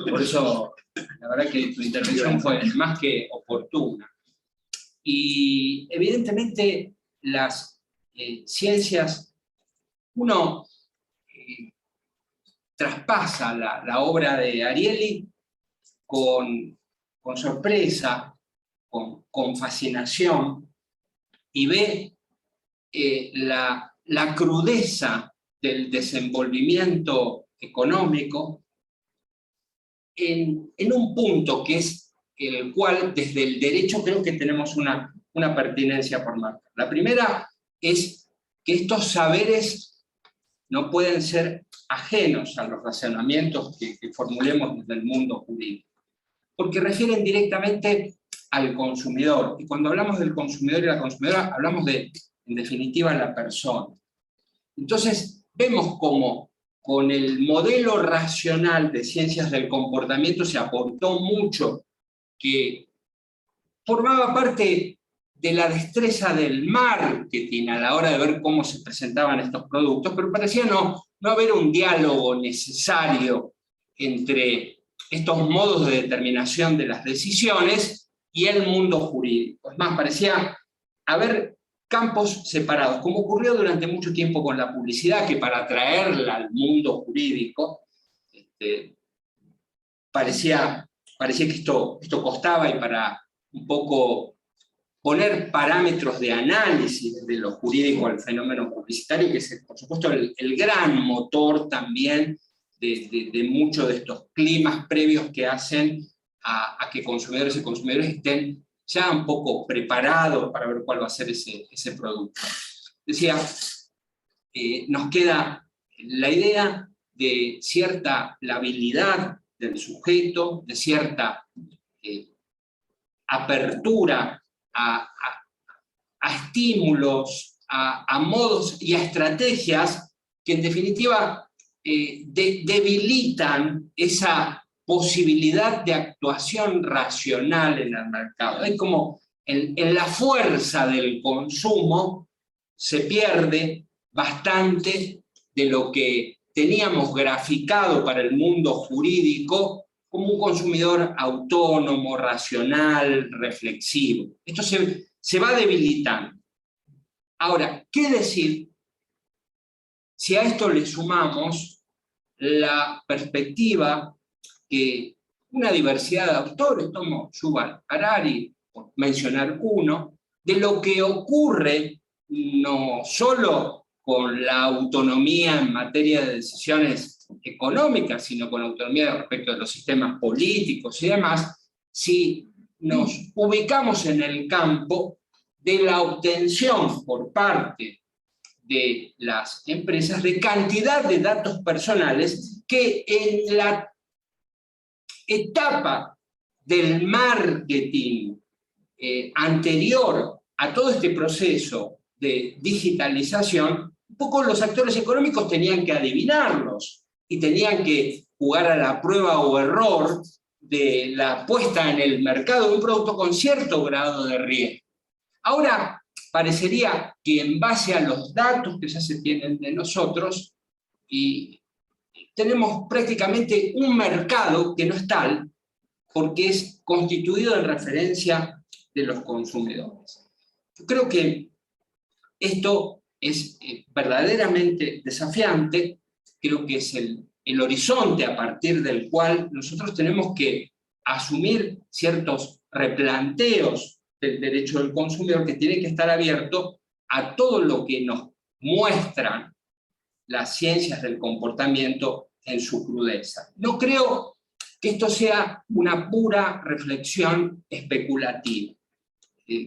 Por eso, la verdad que tu intervención fue más que oportuna. Y evidentemente las ciencias, uno traspasa la obra de Ariely con sorpresa, con fascinación, y ve la crudeza del desenvolvimiento económico en un punto que es el cual desde el derecho creo que tenemos una pertinencia por marcar. La primera es que estos saberes no pueden ser ajenos a los razonamientos que formulemos desde el mundo jurídico, porque refieren directamente al consumidor. Y cuando hablamos del consumidor y la consumidora, hablamos de, en definitiva, la persona. Entonces, vemos cómo con el modelo racional de ciencias del comportamiento se aportó mucho que formaba parte de la destreza del marketing a la hora de ver cómo se presentaban estos productos, pero parecía no haber un diálogo necesario entre estos modos de determinación de las decisiones y el mundo jurídico. Es más, parecía haber campos separados, como ocurrió durante mucho tiempo con la publicidad, que para traerla al mundo jurídico parecía que esto costaba, y para un poco poner parámetros de análisis de lo jurídico al fenómeno publicitario, que es, por supuesto, el gran motor también de muchos de estos climas previos que hacen a que consumidores y consumidores estén ya un poco preparados para ver cuál va a ser ese producto. Decía, nos queda la idea de cierta labilidad del sujeto, de cierta apertura a estímulos, a modos y a estrategias que en definitiva debilitan esa posibilidad de actuación racional en el mercado. Es como en la fuerza del consumo se pierde bastante de lo que teníamos graficado para el mundo jurídico como un consumidor autónomo, racional, reflexivo. Esto se va debilitando. Ahora, ¿qué decir si a esto le sumamos la perspectiva que una diversidad de autores, como Yuval Harari, por mencionar uno, de lo que ocurre no solo con la autonomía en materia de decisiones económicas, sino con autonomía respecto de los sistemas políticos y demás, si nos ubicamos en el campo de la obtención por parte de las empresas de cantidad de datos personales que en la etapa del marketing anterior a todo este proceso de digitalización, un poco los actores económicos tenían que adivinarlos y tenían que jugar a la prueba o error de la puesta en el mercado de un producto con cierto grado de riesgo. Ahora parecería que en base a los datos que ya se tienen de nosotros y tenemos prácticamente un mercado que no es tal, porque es constituido en referencia de los consumidores. Yo creo que esto es verdaderamente desafiante, creo que es el horizonte a partir del cual nosotros tenemos que asumir ciertos replanteos del derecho del consumidor que tiene que estar abierto a todo lo que nos muestran las ciencias del comportamiento en su crudeza. No creo que esto sea una pura reflexión especulativa.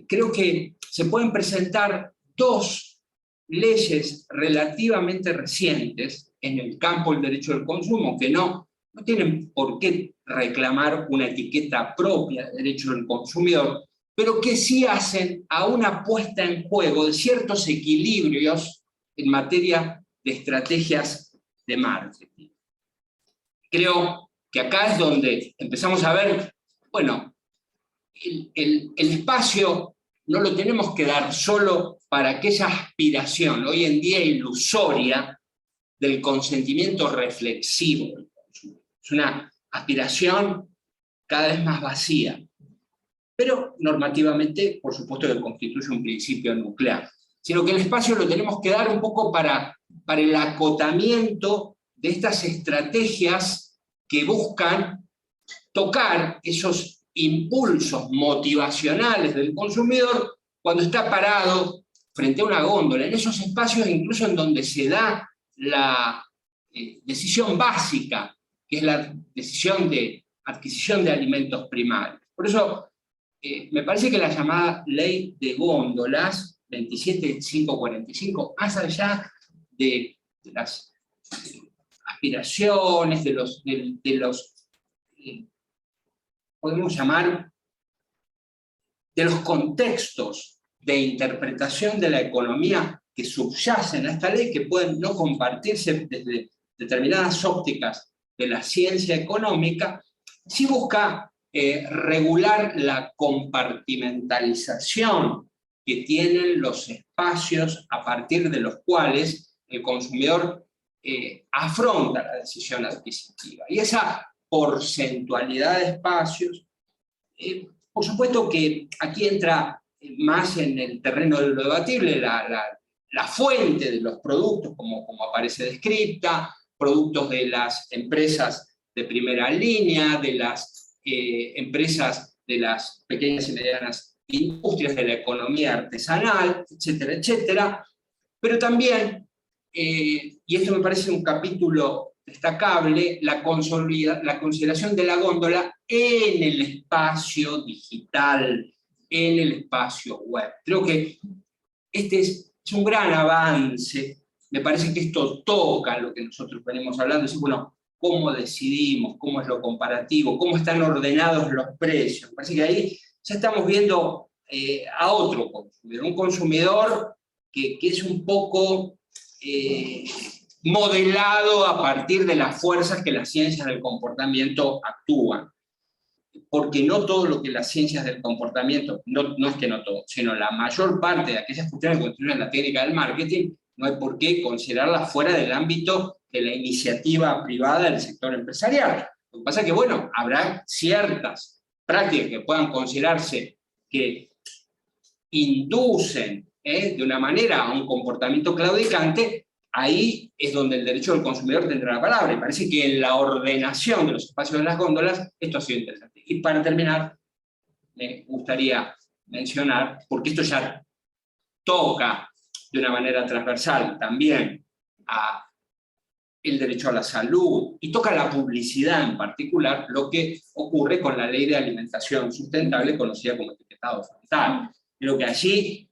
Creo que se pueden presentar dos leyes relativamente recientes en el campo del derecho del consumo que no tienen por qué reclamar una etiqueta propia de derecho del consumidor, pero que sí hacen a una puesta en juego de ciertos equilibrios en materia de estrategias de marketing. Creo que acá es donde empezamos a ver, bueno, el espacio no lo tenemos que dar solo para aquella aspiración, hoy en día ilusoria, del consentimiento reflexivo del consumidor. Es una aspiración cada vez más vacía, pero normativamente, por supuesto, que constituye un principio nuclear, sino que el espacio lo tenemos que dar un poco para el acotamiento de estas estrategias que buscan tocar esos impulsos motivacionales del consumidor cuando está parado frente a una góndola, en esos espacios incluso en donde se da la decisión básica, que es la decisión de adquisición de alimentos primarios. Por eso me parece que la llamada ley de góndolas, 27545, más allá de las aspiraciones, de los podemos llamar, de los contextos de interpretación de la economía que subyacen a esta ley, que pueden no compartirse desde determinadas ópticas de la ciencia económica, sí busca regular la compartimentalización que tienen los espacios a partir de los cuales el consumidor afronta la decisión adquisitiva. Y esa porcentualidad de espacios, por supuesto que aquí entra más en el terreno de lo debatible la fuente de los productos, como aparece descrita, productos de las empresas de primera línea, de las empresas de las pequeñas y medianas industrias, de la economía artesanal, etcétera, etcétera, pero también, y esto me parece un capítulo destacable, la consideración de la góndola en el espacio digital, en el espacio web. Creo que este es un gran avance, me parece que esto toca lo que nosotros venimos hablando, es decir, bueno, cómo decidimos, cómo es lo comparativo, cómo están ordenados los precios. Me parece que ahí ya estamos viendo a otro consumidor, un consumidor que es un poco modelado a partir de las fuerzas que las ciencias del comportamiento actúan. Porque no todo lo que las ciencias del comportamiento, no es que no todo, sino la mayor parte de aquellas cuestiones que constituyen la técnica del marketing, no hay por qué considerarlas fuera del ámbito de la iniciativa privada del sector empresarial. Lo que pasa es que, bueno, habrá ciertas prácticas que puedan considerarse que inducen de una manera a un comportamiento claudicante. Ahí es donde el derecho del consumidor tendrá la palabra. Y parece que en la ordenación de los espacios de las góndolas esto ha sido interesante. Y para terminar, me gustaría mencionar, porque esto ya toca de una manera transversal también a el derecho a la salud, y toca la publicidad en particular, lo que ocurre con la Ley de Alimentación Sustentable, conocida como etiquetado frontal. Creo que allí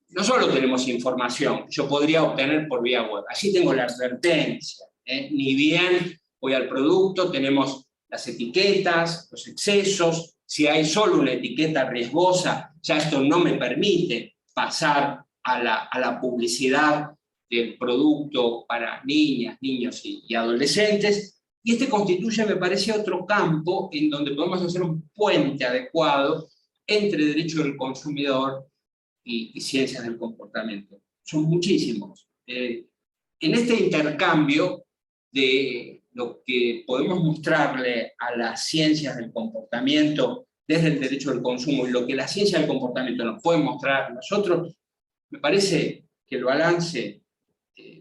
no solo tenemos información que yo podría obtener por vía web, allí tengo la advertencia, ni bien voy al producto, tenemos las etiquetas, los excesos, si hay solo una etiqueta riesgosa, ya esto no me permite pasar a la publicidad del producto para niñas, niños y adolescentes, y este constituye, me parece, otro campo en donde podemos hacer un puente adecuado entre derecho del consumidor y ciencias del comportamiento. Son muchísimos. En este intercambio de lo que podemos mostrarle a las ciencias del comportamiento desde el derecho del consumo y lo que la ciencia del comportamiento nos puede mostrar a nosotros, me parece que el balance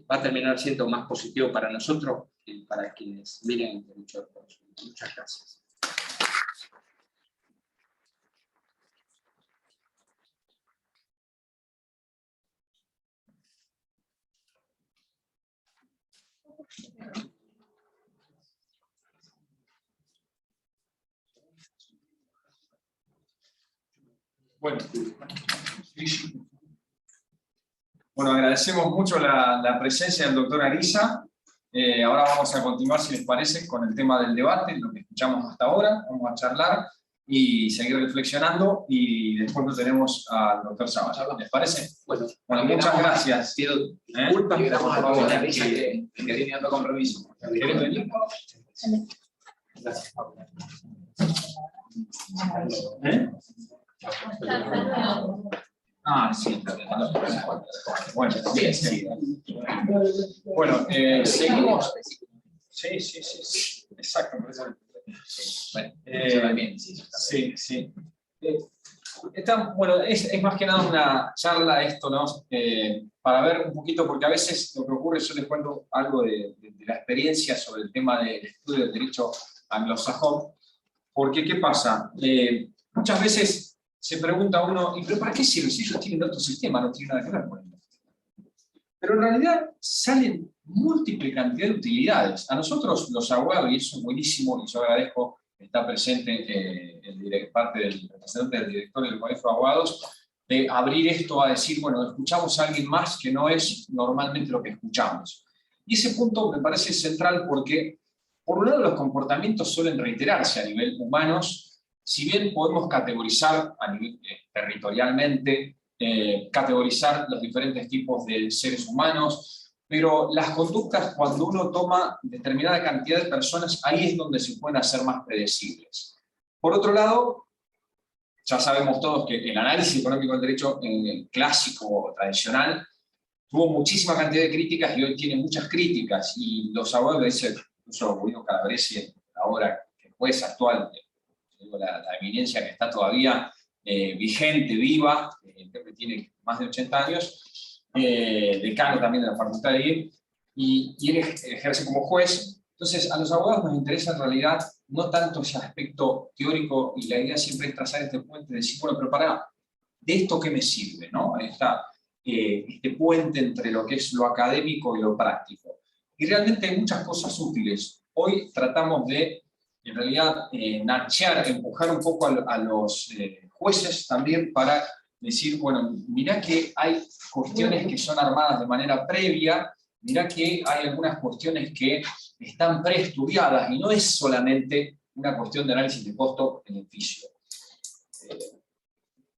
va a terminar siendo más positivo para nosotros que para quienes miren el derecho del consumo. Muchas gracias. Bueno, agradecemos mucho la presencia del doctor Ariza. Ahora vamos a continuar, si les parece, con el tema del debate, lo que escuchamos hasta ahora. Vamos a charlar y seguir reflexionando, y después lo tenemos al doctor Zavala. ¿Les parece? Bueno, Muchas gracias. Pido disculpas, Por favor. que tiene otro compromiso. ¿Querés venir? Gracias, Paula. Sí. Bueno, bien, sí. Bueno, seguimos. Sí. Exacto. Bueno, Sí. Bueno, es más que nada una charla esto, ¿no? Para ver un poquito, porque a veces lo que ocurre, yo les cuento algo de la experiencia sobre el tema del estudio del derecho anglosajón, porque ¿qué pasa? Muchas veces se pregunta uno, ¿y pero para qué sirve? Si ellos tienen otro sistema, no tiene nada que ver con él. Pero en realidad salen múltiples cantidad de utilidades. A nosotros los abogados, y eso es buenísimo, y yo agradezco que está presente parte del representante del directorio del Colegio de Abogados, de abrir esto a decir, bueno, escuchamos a alguien más que no es normalmente lo que escuchamos. Y ese punto me parece central porque, por un lado, los comportamientos suelen reiterarse a nivel humanos, si bien podemos categorizar a nivel, territorialmente, categorizar los diferentes tipos de seres humanos, pero las conductas, cuando uno toma determinada cantidad de personas, ahí es donde se pueden hacer más predecibles. Por otro lado, ya sabemos todos que el análisis económico del derecho clásico o tradicional tuvo muchísima cantidad de críticas y hoy tiene muchas críticas, y los abogados dicen, incluso Guido Calabresi, ahora que es juez actual, la eminencia que está todavía vigente, viva, creo que tiene más de 80 años, decano también de la Facultad de Derecho, y él ejerce como juez. Entonces, a los abogados nos interesa en realidad no tanto ese aspecto teórico, y la idea siempre es trazar este puente, de decir, bueno, pero pará, ¿de esto qué me sirve? ¿No? Este puente entre lo que es lo académico y lo práctico. Y realmente hay muchas cosas útiles. Hoy tratamos de, en realidad, nachear, empujar un poco a los jueces también para decir, bueno, mirá que hay cuestiones que son armadas de manera previa, mirá que hay algunas cuestiones que están preestudiadas y no es solamente una cuestión de análisis de costo-beneficio.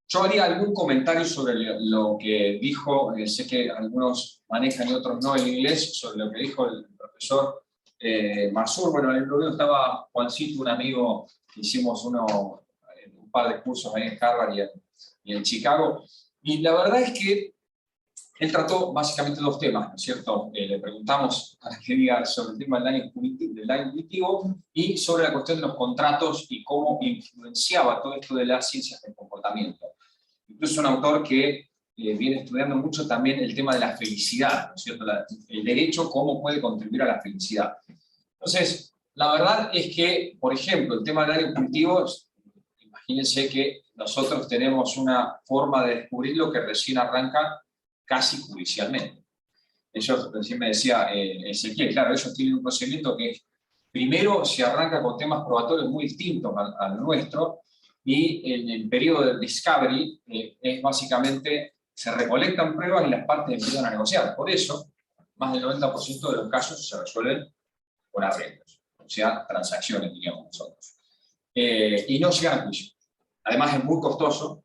Yo haría algún comentario sobre lo que dijo, sé que algunos manejan y otros no el inglés, sobre lo que dijo el profesor Masur. Bueno, en el gobierno estaba Juancito, un amigo, que hicimos un par de cursos ahí en Harvard y en Chicago, y la verdad es que él trató básicamente dos temas, ¿no es cierto? Le preguntamos para que diga sobre el tema del daño punitivo y sobre la cuestión de los contratos y cómo influenciaba todo esto de las ciencias del comportamiento. Incluso un autor que viene estudiando mucho también el tema de la felicidad, ¿no es cierto? El derecho, cómo puede contribuir a la felicidad. Entonces, la verdad es que, por ejemplo, el tema del daño punitivo, imagínense que nosotros tenemos una forma de descubrirlo que recién arranca casi judicialmente. Ellos, recién me decía Ezequiel, claro, ellos tienen un procedimiento que primero se arranca con temas probatorios muy distintos al nuestro, y en el periodo de discovery es básicamente, se recolectan pruebas y las partes empiezan a negociar. Por eso, más del 90% de los casos se resuelven por arreglos, o sea, transacciones, diríamos nosotros. Y no llegan a juicio. Además es muy costoso,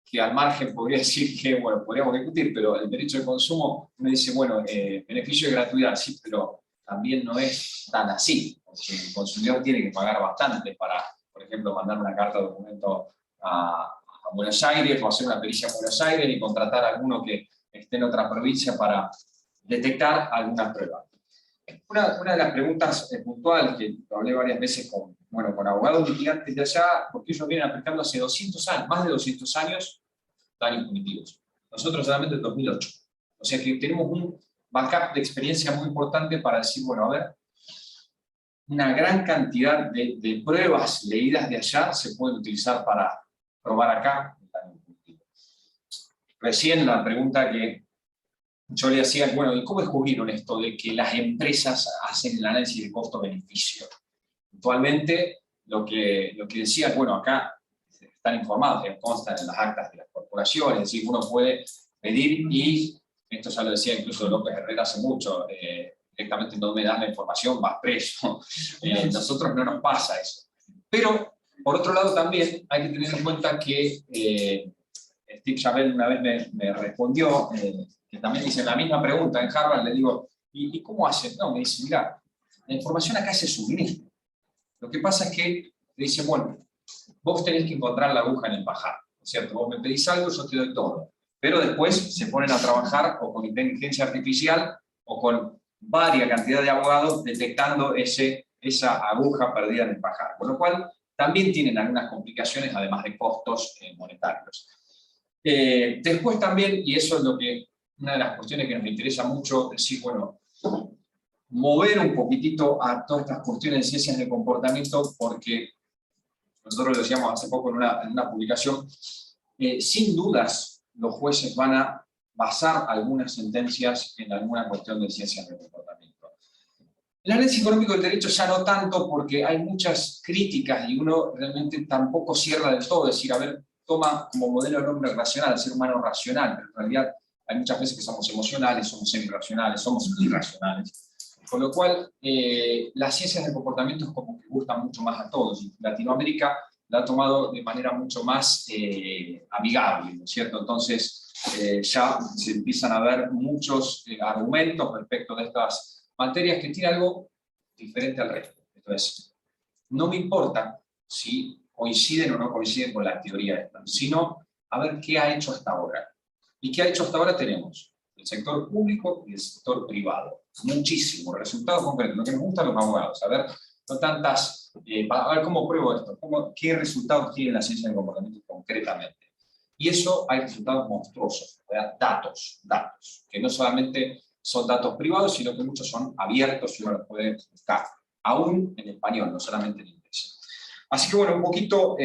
que al margen podría decir que, bueno, podríamos discutir, pero el derecho de consumo me dice, bueno, beneficio de gratuidad, sí, pero también no es tan así, porque el consumidor tiene que pagar bastante para, por ejemplo, mandar una carta de documento a Buenos Aires, o hacer una pericia en Buenos Aires y contratar a alguno que esté en otra provincia para detectar alguna prueba. Una de las preguntas puntuales que hablé varias veces con abogados litigantes de allá, porque ellos vienen aplicando hace 200 años, más de 200 años, daños punitivos. Nosotros solamente en 2008. O sea que tenemos un backup de experiencia muy importante para decir, bueno, a ver, una gran cantidad de pruebas leídas de allá se pueden utilizar para probar acá el daño punitivo. Recién la pregunta que yo le hacía, bueno, ¿y cómo descubrieron esto de que las empresas hacen el análisis de costo-beneficio? Actualmente, lo que decía, bueno, acá están informados, constan en las actas de las corporaciones, es decir, uno puede pedir y, esto ya lo decía incluso López Herrera hace mucho, directamente no me das la información, vas preso. Nosotros no nos pasa eso. Pero, por otro lado también, hay que tener en cuenta que Steve Chabel una vez me respondió, que también dice la misma pregunta en Harvard, le digo, ¿y cómo hacen? No, me dice, mira, la información acá se suministra. Lo que pasa es que le dice, bueno, vos tenés que encontrar la aguja en el pajar, ¿no es cierto? Vos me pedís algo, yo te doy todo. Pero después se ponen a trabajar o con inteligencia artificial o con varia cantidad de abogados detectando esa aguja perdida en el pajar. Con lo cual, también tienen algunas complicaciones, además de costos monetarios. Después también, y eso es una de las cuestiones que nos interesa mucho, decir, bueno, mover un poquitito a todas estas cuestiones de ciencias de comportamiento, porque nosotros lo decíamos hace poco en una publicación, sin dudas los jueces van a basar algunas sentencias en alguna cuestión de ciencias de comportamiento. El análisis económico del derecho ya no tanto, porque hay muchas críticas y uno realmente tampoco cierra del todo, es decir, a ver, toma como modelo el hombre racional, el ser humano racional, pero en realidad hay muchas veces que somos emocionales, somos semi-racionales, somos irracionales. Con lo cual, las ciencias de comportamiento es como que gustan mucho más a todos. Y Latinoamérica la ha tomado de manera mucho más amigable, ¿no es cierto? Entonces, ya se empiezan a ver muchos argumentos respecto de estas materias que tienen algo diferente al resto. Entonces, no me importa si coinciden o no coinciden con la teoría esta, sino a ver qué ha hecho hasta ahora. ¿Y qué ha hecho hasta ahora? Tenemos el sector público y el sector privado. Muchísimos resultados concretos. Lo que nos gusta a los abogados, a ver, no tantas, a ver cómo pruebo esto, qué resultados tiene la ciencia del comportamiento concretamente. Y eso hay resultados monstruosos, ¿verdad? Datos, que no solamente son datos privados, sino que muchos son abiertos y uno los puede buscar, aún en español, no solamente en inglés. Así que bueno, un poquito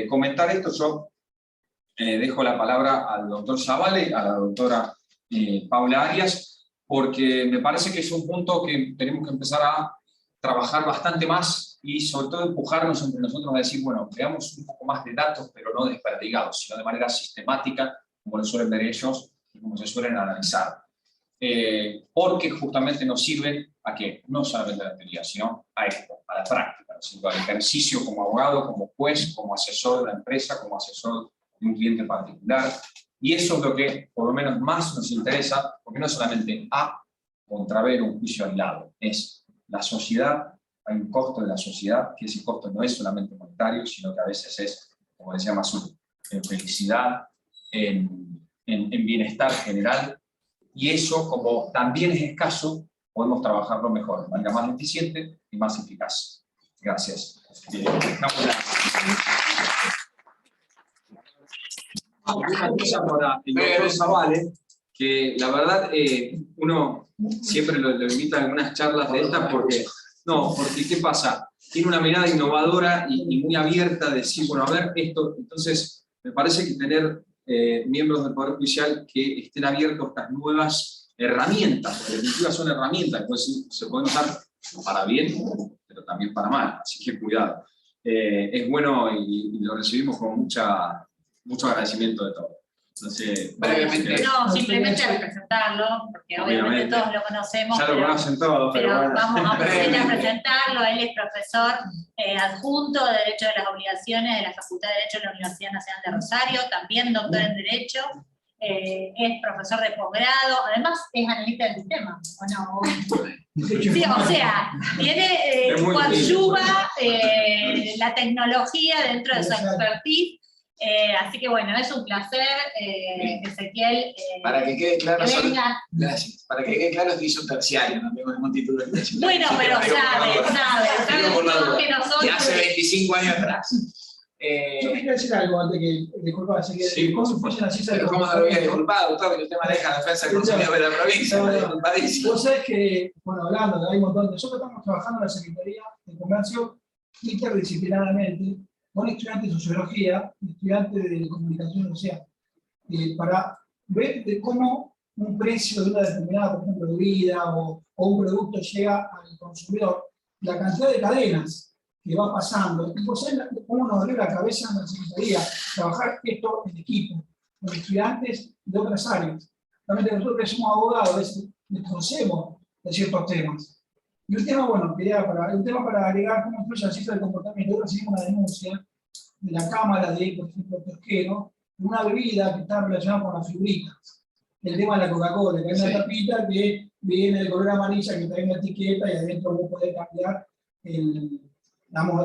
comentar esto, yo dejo la palabra al doctor Zavale, a la doctora Paula Arias, porque me parece que es un punto que tenemos que empezar a trabajar bastante más y sobre todo empujarnos entre nosotros a decir, bueno, veamos un poco más de datos, pero no desperdigados, sino de manera sistemática, como lo suelen ver ellos y como se suelen analizar. Porque justamente nos sirven a qué, no solamente a la teoría, sino a esto, a la práctica, ¿no? Al ejercicio como abogado, como juez, como asesor de una empresa, como asesor de un cliente particular. Y eso es lo que por lo menos más nos interesa, porque no solamente A contra B un juicio aislado, es la sociedad, hay un costo de la sociedad, que ese costo no es solamente monetario, sino que a veces es, como decía Masud, en felicidad, en bienestar general, y eso, como también es escaso, podemos trabajarlo mejor, de manera más eficiente y más eficaz. Gracias. Una cosa para el doctor Zavale, que la verdad uno siempre lo invita a algunas charlas de estas porque ¿qué pasa? Tiene una mirada innovadora y muy abierta de decir, bueno, a ver, esto, entonces me parece que tener miembros del Poder Judicial que estén abiertos a estas nuevas herramientas, porque en definitiva son herramientas, pues se pueden usar para bien, pero también para mal, así que cuidado. Es bueno y lo recibimos con mucho agradecimiento de todo. Entonces, brevemente. No, simplemente a presentarlo, porque obviamente todos lo conocemos. Ya lo conocen todos, pero bueno. Vamos a presentarlo. Él es profesor adjunto de Derecho de las Obligaciones de la Facultad de Derecho de la Universidad Nacional de Rosario, también doctor en Derecho, es profesor de posgrado, además es analista del sistema, ¿o no? Sí, o sea, tiene coadyuva la tecnología dentro de su expertise. Así que bueno, es un placer, Ezequiel, Para que quede claro, que solo- venga. gracias. Para que quede claro, que hizo un terciario, no tengo ningún título de terciario. Bueno, pero sabe Digo por la más duda. que nosotros. De hace 25 años atrás. Yo quería decir algo antes que, disculpa, así que, Sí, por ¿cómo supuesto. funciona así? Pero ¿cómo no lo voy a disculpar, doctor? Que usted maneja la defensa del consumidor de la provincia, No, no. disculpadísimo. Vos sabés que, bueno, hablando, hay un montón de. Nosotros estamos trabajando en la Secretaría de Comercio interdisciplinariamente con estudiantes de sociología y estudiantes de comunicación social, para ver de cómo un precio de una determinada, por ejemplo, bebida o un producto llega al consumidor, la cantidad de cadenas que va pasando. Y vos sabés cómo nos dolió la cabeza en la Secretaría trabajar esto en equipo, con estudiantes de otras áreas. Realmente nosotros que somos abogados, desconocemos de ciertos temas. Y un tema, bueno, un tema para agregar cómo influye la cifra del comportamiento. Hoy recibimos una denuncia de la Cámara de, por ejemplo, Tosquero, de una bebida que está relacionada con las figuritas. El tema de la Coca-Cola, que hay una tapita que viene de color amarilla, que trae una etiqueta y adentro vos podés cambiar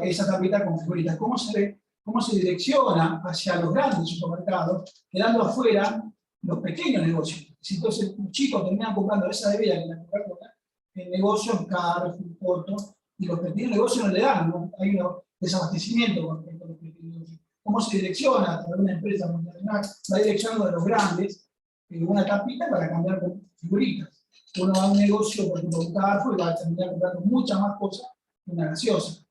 esa tapita con figuritas. ¿Cómo se direcciona hacia los grandes supermercados, quedando afuera los pequeños negocios? Entonces, los chicos terminan comprando esa bebida que la Coca-Cola en negocios caros, cortos, y los pequeños negocios no le dan, ¿no? Hay un desabastecimiento con respecto a los pequeños negocios. ¿Cómo se direcciona a través de una empresa multinacional? Va direccionando de los grandes una tapita para cambiar con figuritas. Uno va a un negocio, por ejemplo, un Carrefour, y va a terminar comprando muchas más cosas que una gaseosa.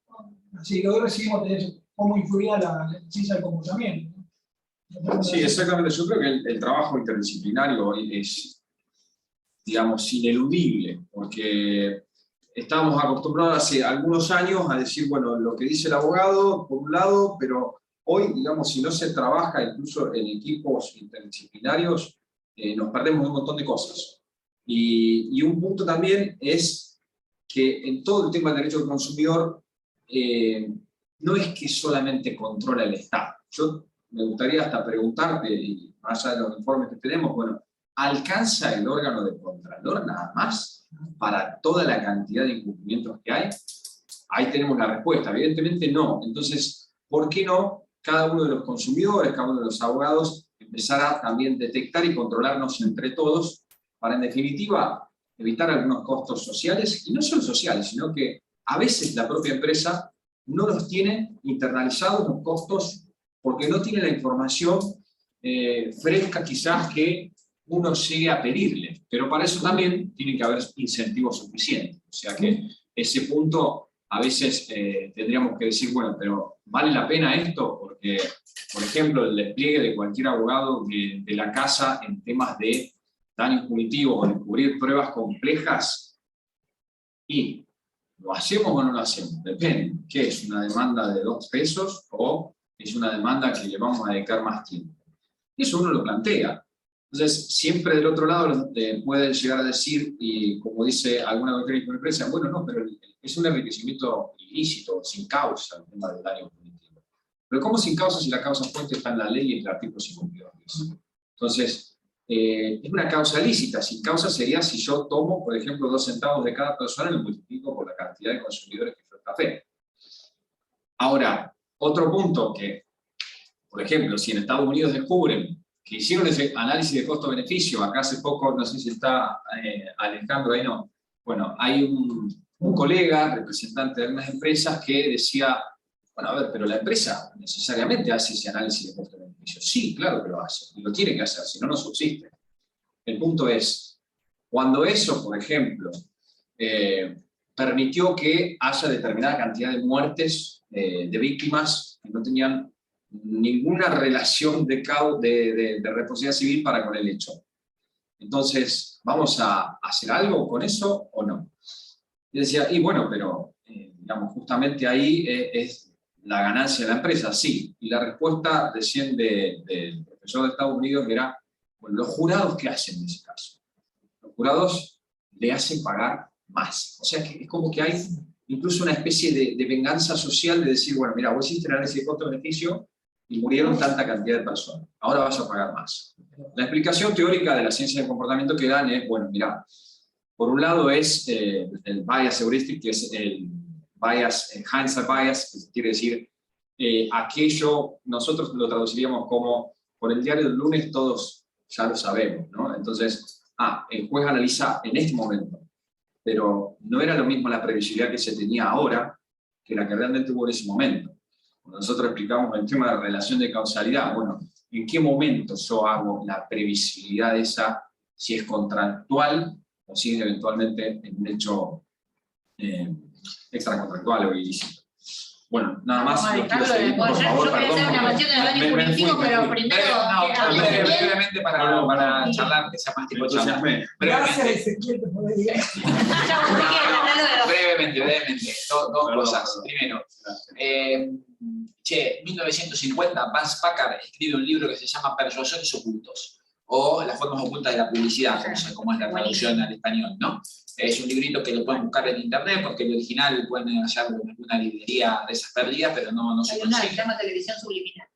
Así que hoy recibimos cómo influía la ciencia del comportamiento, ¿no? Sí, exactamente. Yo creo que el trabajo interdisciplinario es, digamos, ineludible, porque estábamos acostumbrados hace algunos años a decir, bueno, lo que dice el abogado, por un lado, pero hoy, digamos, si no se trabaja incluso en equipos interdisciplinarios, nos perdemos un montón de cosas. Y un punto también es que en todo el tema del derecho del consumidor, no es que solamente controla el Estado. Yo me gustaría hasta preguntarte, y más allá de los informes que tenemos, bueno, ¿alcanza el órgano de Contralor nada más para toda la cantidad de incumplimientos que hay? Ahí tenemos la respuesta, evidentemente no. Entonces, ¿por qué no cada uno de los consumidores, cada uno de los abogados, empezar a también detectar y controlarnos entre todos para, en definitiva, evitar algunos costos sociales, y no solo sociales, sino que a veces la propia empresa no los tiene internalizados los costos porque no tiene la información fresca quizás que uno llegue a pedirle, pero para eso también tiene que haber incentivos suficientes. O sea que ese punto a veces tendríamos que decir, bueno, pero ¿vale la pena esto? Porque, por ejemplo, el despliegue de cualquier abogado de la casa en temas de daños punitivos o descubrir pruebas complejas, y ¿lo hacemos o no lo hacemos? Depende. ¿Qué es? ¿Una demanda de 2 pesos o es una demanda que le vamos a dedicar más tiempo? Eso uno lo plantea. Entonces, siempre del otro lado pueden llegar a decir, y como dice alguna doctrina de empresa, bueno, no, pero es un enriquecimiento ilícito, sin causa, el tema del daño punitivo. Pero ¿cómo sin causa si la causa fuente está en la ley y en el artículo 52? Entonces, es una causa lícita. Sin causa sería si yo tomo, por ejemplo, 2 centavos de cada persona y lo multiplico por la cantidad de consumidores que yo café. Ahora, otro punto que, por ejemplo, si en Estados Unidos descubren que hicieron ese análisis de costo-beneficio, acá hace poco, no sé si está Alejandro ahí, no. Bueno, hay un colega, representante de unas empresas, que decía, bueno, a ver, pero la empresa necesariamente hace ese análisis de costo-beneficio. Sí, claro que lo hace, y lo tiene que hacer, si no, no subsiste. El punto es, cuando eso, por ejemplo, permitió que haya determinada cantidad de muertes de víctimas que no tenían ninguna relación de responsabilidad civil para con el hecho. Entonces, ¿vamos a hacer algo con eso o no? Y decía, y bueno, pero digamos, justamente ahí es la ganancia de la empresa, sí. Y la respuesta recién del profesor de Estados Unidos era, bueno, los jurados, ¿qué hacen en ese caso? Los jurados le hacen pagar más. O sea, que es como que hay incluso una especie de venganza social de decir, bueno, mira, vos hiciste el análisis de costo-beneficio y murieron tanta cantidad de personas, ahora vas a pagar más. La explicación teórica de la ciencia del comportamiento que dan es, bueno, mira, por un lado es el bias heuristic, que es el bias, hindsight bias, que quiere decir aquello nosotros lo traduciríamos como, por el diario del lunes todos ya lo sabemos, ¿no? Entonces, el juez analiza en este momento, pero no era lo mismo la previsibilidad que se tenía ahora que la que realmente hubo en ese momento. Cuando nosotros explicamos el tema de la relación de causalidad, bueno, ¿en qué momento yo hago la previsibilidad de esa, si es contractual o si es eventualmente en un hecho extracontractual o ilícito? Bueno, nada más, Vamos a los quiero dejarlo seguir, por después. favor, Yo quería perdón. hacer una porque cuestión de orden me jurídico, fui. pero primero Brevemente para charlar, que sea más tipo charla. Entusiasmé. Gracias, Brevemente, Ezequiel, te podés ir. brevemente, dos cosas. Primero, 1950, Vance Packard escribe un libro que se llama Persuasores ocultos, o las formas ocultas de la publicidad, como es la traducción al español, ¿no? Es un librito que lo pueden buscar en internet, porque el original pueden hallarlo en alguna librería de esas perdidas, pero no se Hay una que se consigue. llama televisión subliminal.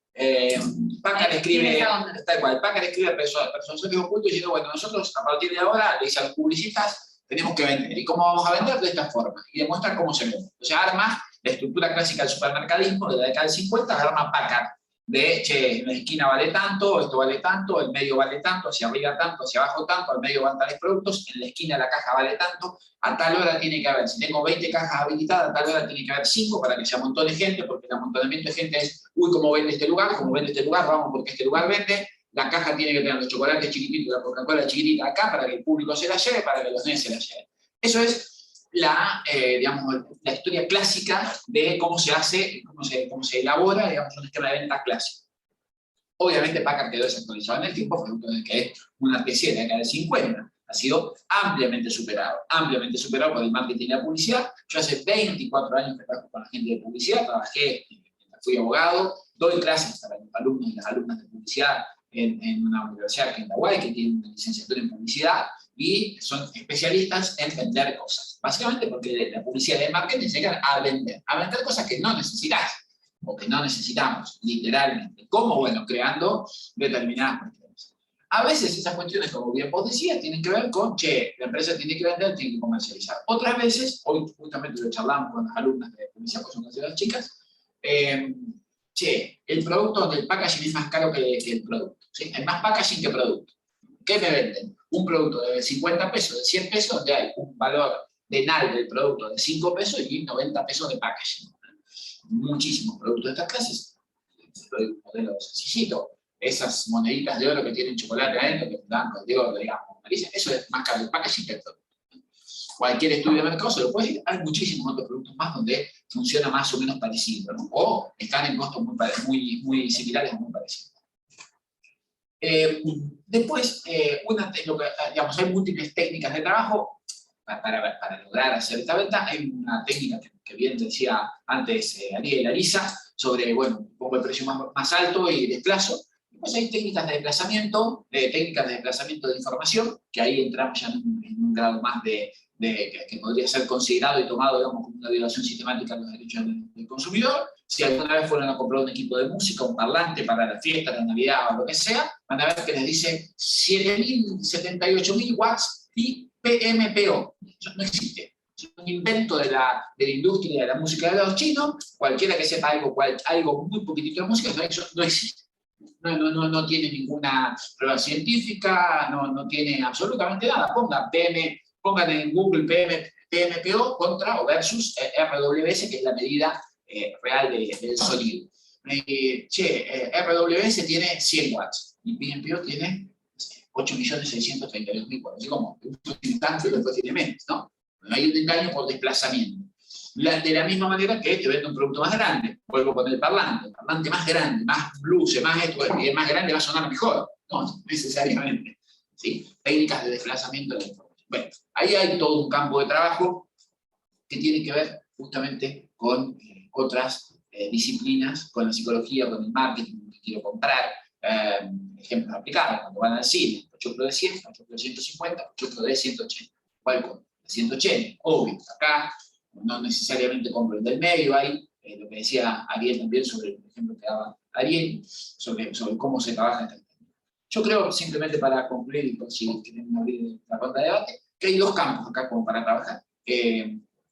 Packard Tiene escribe, esa onda. tal cual, Packard escribe Persuasores ocultos diciendo, bueno, nosotros a partir de ahora, le dice a los publicistas, tenemos que vender. ¿Y cómo vamos a vender? De esta forma. Y demuestran cómo se vende. O sea, arma la estructura clásica del supermercadismo de la década del 50, arma Packard. De, che, en la esquina vale tanto, esto vale tanto, el medio vale tanto, hacia arriba tanto, hacia abajo tanto, al medio van tales productos, en la esquina la caja vale tanto, a tal hora tiene que haber, si tengo 20 cajas habilitadas, a tal hora tiene que haber 5 para que se amontone gente, porque el amontonamiento de gente es, uy, cómo vende este lugar, vamos porque este lugar vende, la caja tiene que tener los chocolates chiquititos, la Coca-Cola chiquitita acá, para que el público se la lleve, para que los nenes se la lleven. Eso es digamos, la historia clásica de cómo se hace, cómo se elabora, digamos, un esquema de venta clásico. Obviamente Packard quedó desactualizado en el tiempo, producto de que es una especie de la década del 50. Ha sido ampliamente superado por el marketing y la publicidad. Yo hace 24 años que trabajo con la gente de publicidad, fui abogado, doy clases a los alumnos y las alumnas de publicidad en una universidad aquí en Hawái, que tiene una licenciatura en publicidad, y son especialistas en vender cosas. Básicamente porque la publicidad y el marketing llegan a vender cosas que no necesitas, o que no necesitamos, literalmente. ¿Cómo? Bueno, creando determinadas cuestiones. A veces esas cuestiones, como bien vos decías, tienen que ver con, che, la empresa tiene que vender, tiene que comercializar. Otras veces, hoy justamente lo charlamos con las alumnas de publicidad, pues son las chicas, che, el producto del packaging es más caro que el producto. ¿Sí? Hay más packaging que producto. ¿Qué me venden? Un producto de 50 pesos, de 100 pesos, donde hay un valor venal del producto de 5 pesos y 90 pesos de packaging. Muchísimos productos de estas clases. Doy un modelo sencillito. Esas moneditas de oro que tienen chocolate adentro, que dan de oro, digamos, eso es más caro el packaging que el producto. Cualquier estudio de mercado se lo puede decir. Hay muchísimos otros productos más donde funciona más o menos parecido, ¿no? O están en costos muy similares o muy parecidos. Después, digamos, hay múltiples técnicas de trabajo para lograr hacer esta venta. Hay una técnica que bien decía antes Ariel Ariza, sobre, bueno, pongo el precio más alto y desplazo. Después hay técnicas de desplazamiento de información, que ahí entramos ya en un grado más que podría ser considerado y tomado, digamos, como una violación sistemática de los derechos del consumidor. Si alguna vez fueron a comprar un equipo de música, un parlante para la fiesta, la Navidad o lo que sea, van a ver que les dice 7.000, 78.000 watts y PMPO. Eso no existe. Es un invento de la industria de la música de los chinos. Cualquiera que sepa algo muy poquitito de música, eso no existe. No tiene ninguna prueba científica, no tiene absolutamente nada. Pongan en Google PMPO contra o versus RWS, que es la medida real del sonido. RWS tiene 100 watts y PMPO tiene 8.632.000 watts. Así como un instante después tiene menos, ¿no? No hay un engaño por desplazamiento. De la misma manera que te vende un producto más grande, vuelvo con el parlante más grande, más blues, más esto, y el más grande va a sonar mejor. No necesariamente. ¿Sí? Técnicas de desplazamiento de la información. Bueno, ahí hay todo un campo de trabajo que tiene que ver justamente con otras disciplinas, con la psicología, con el marketing que quiero comprar. Ejemplos aplicados, cuando van al cine, 8 de 100, 8 de 150, 8 de 180. ¿Cuál compro? 180, obvio. Acá no necesariamente compro el del medio, hay lo que decía Ariel también sobre el ejemplo que daba Ariel, sobre cómo se trabaja esta. Yo creo, simplemente para concluir, y por si quieren abrir la ronda de debate, que hay dos campos acá como para trabajar,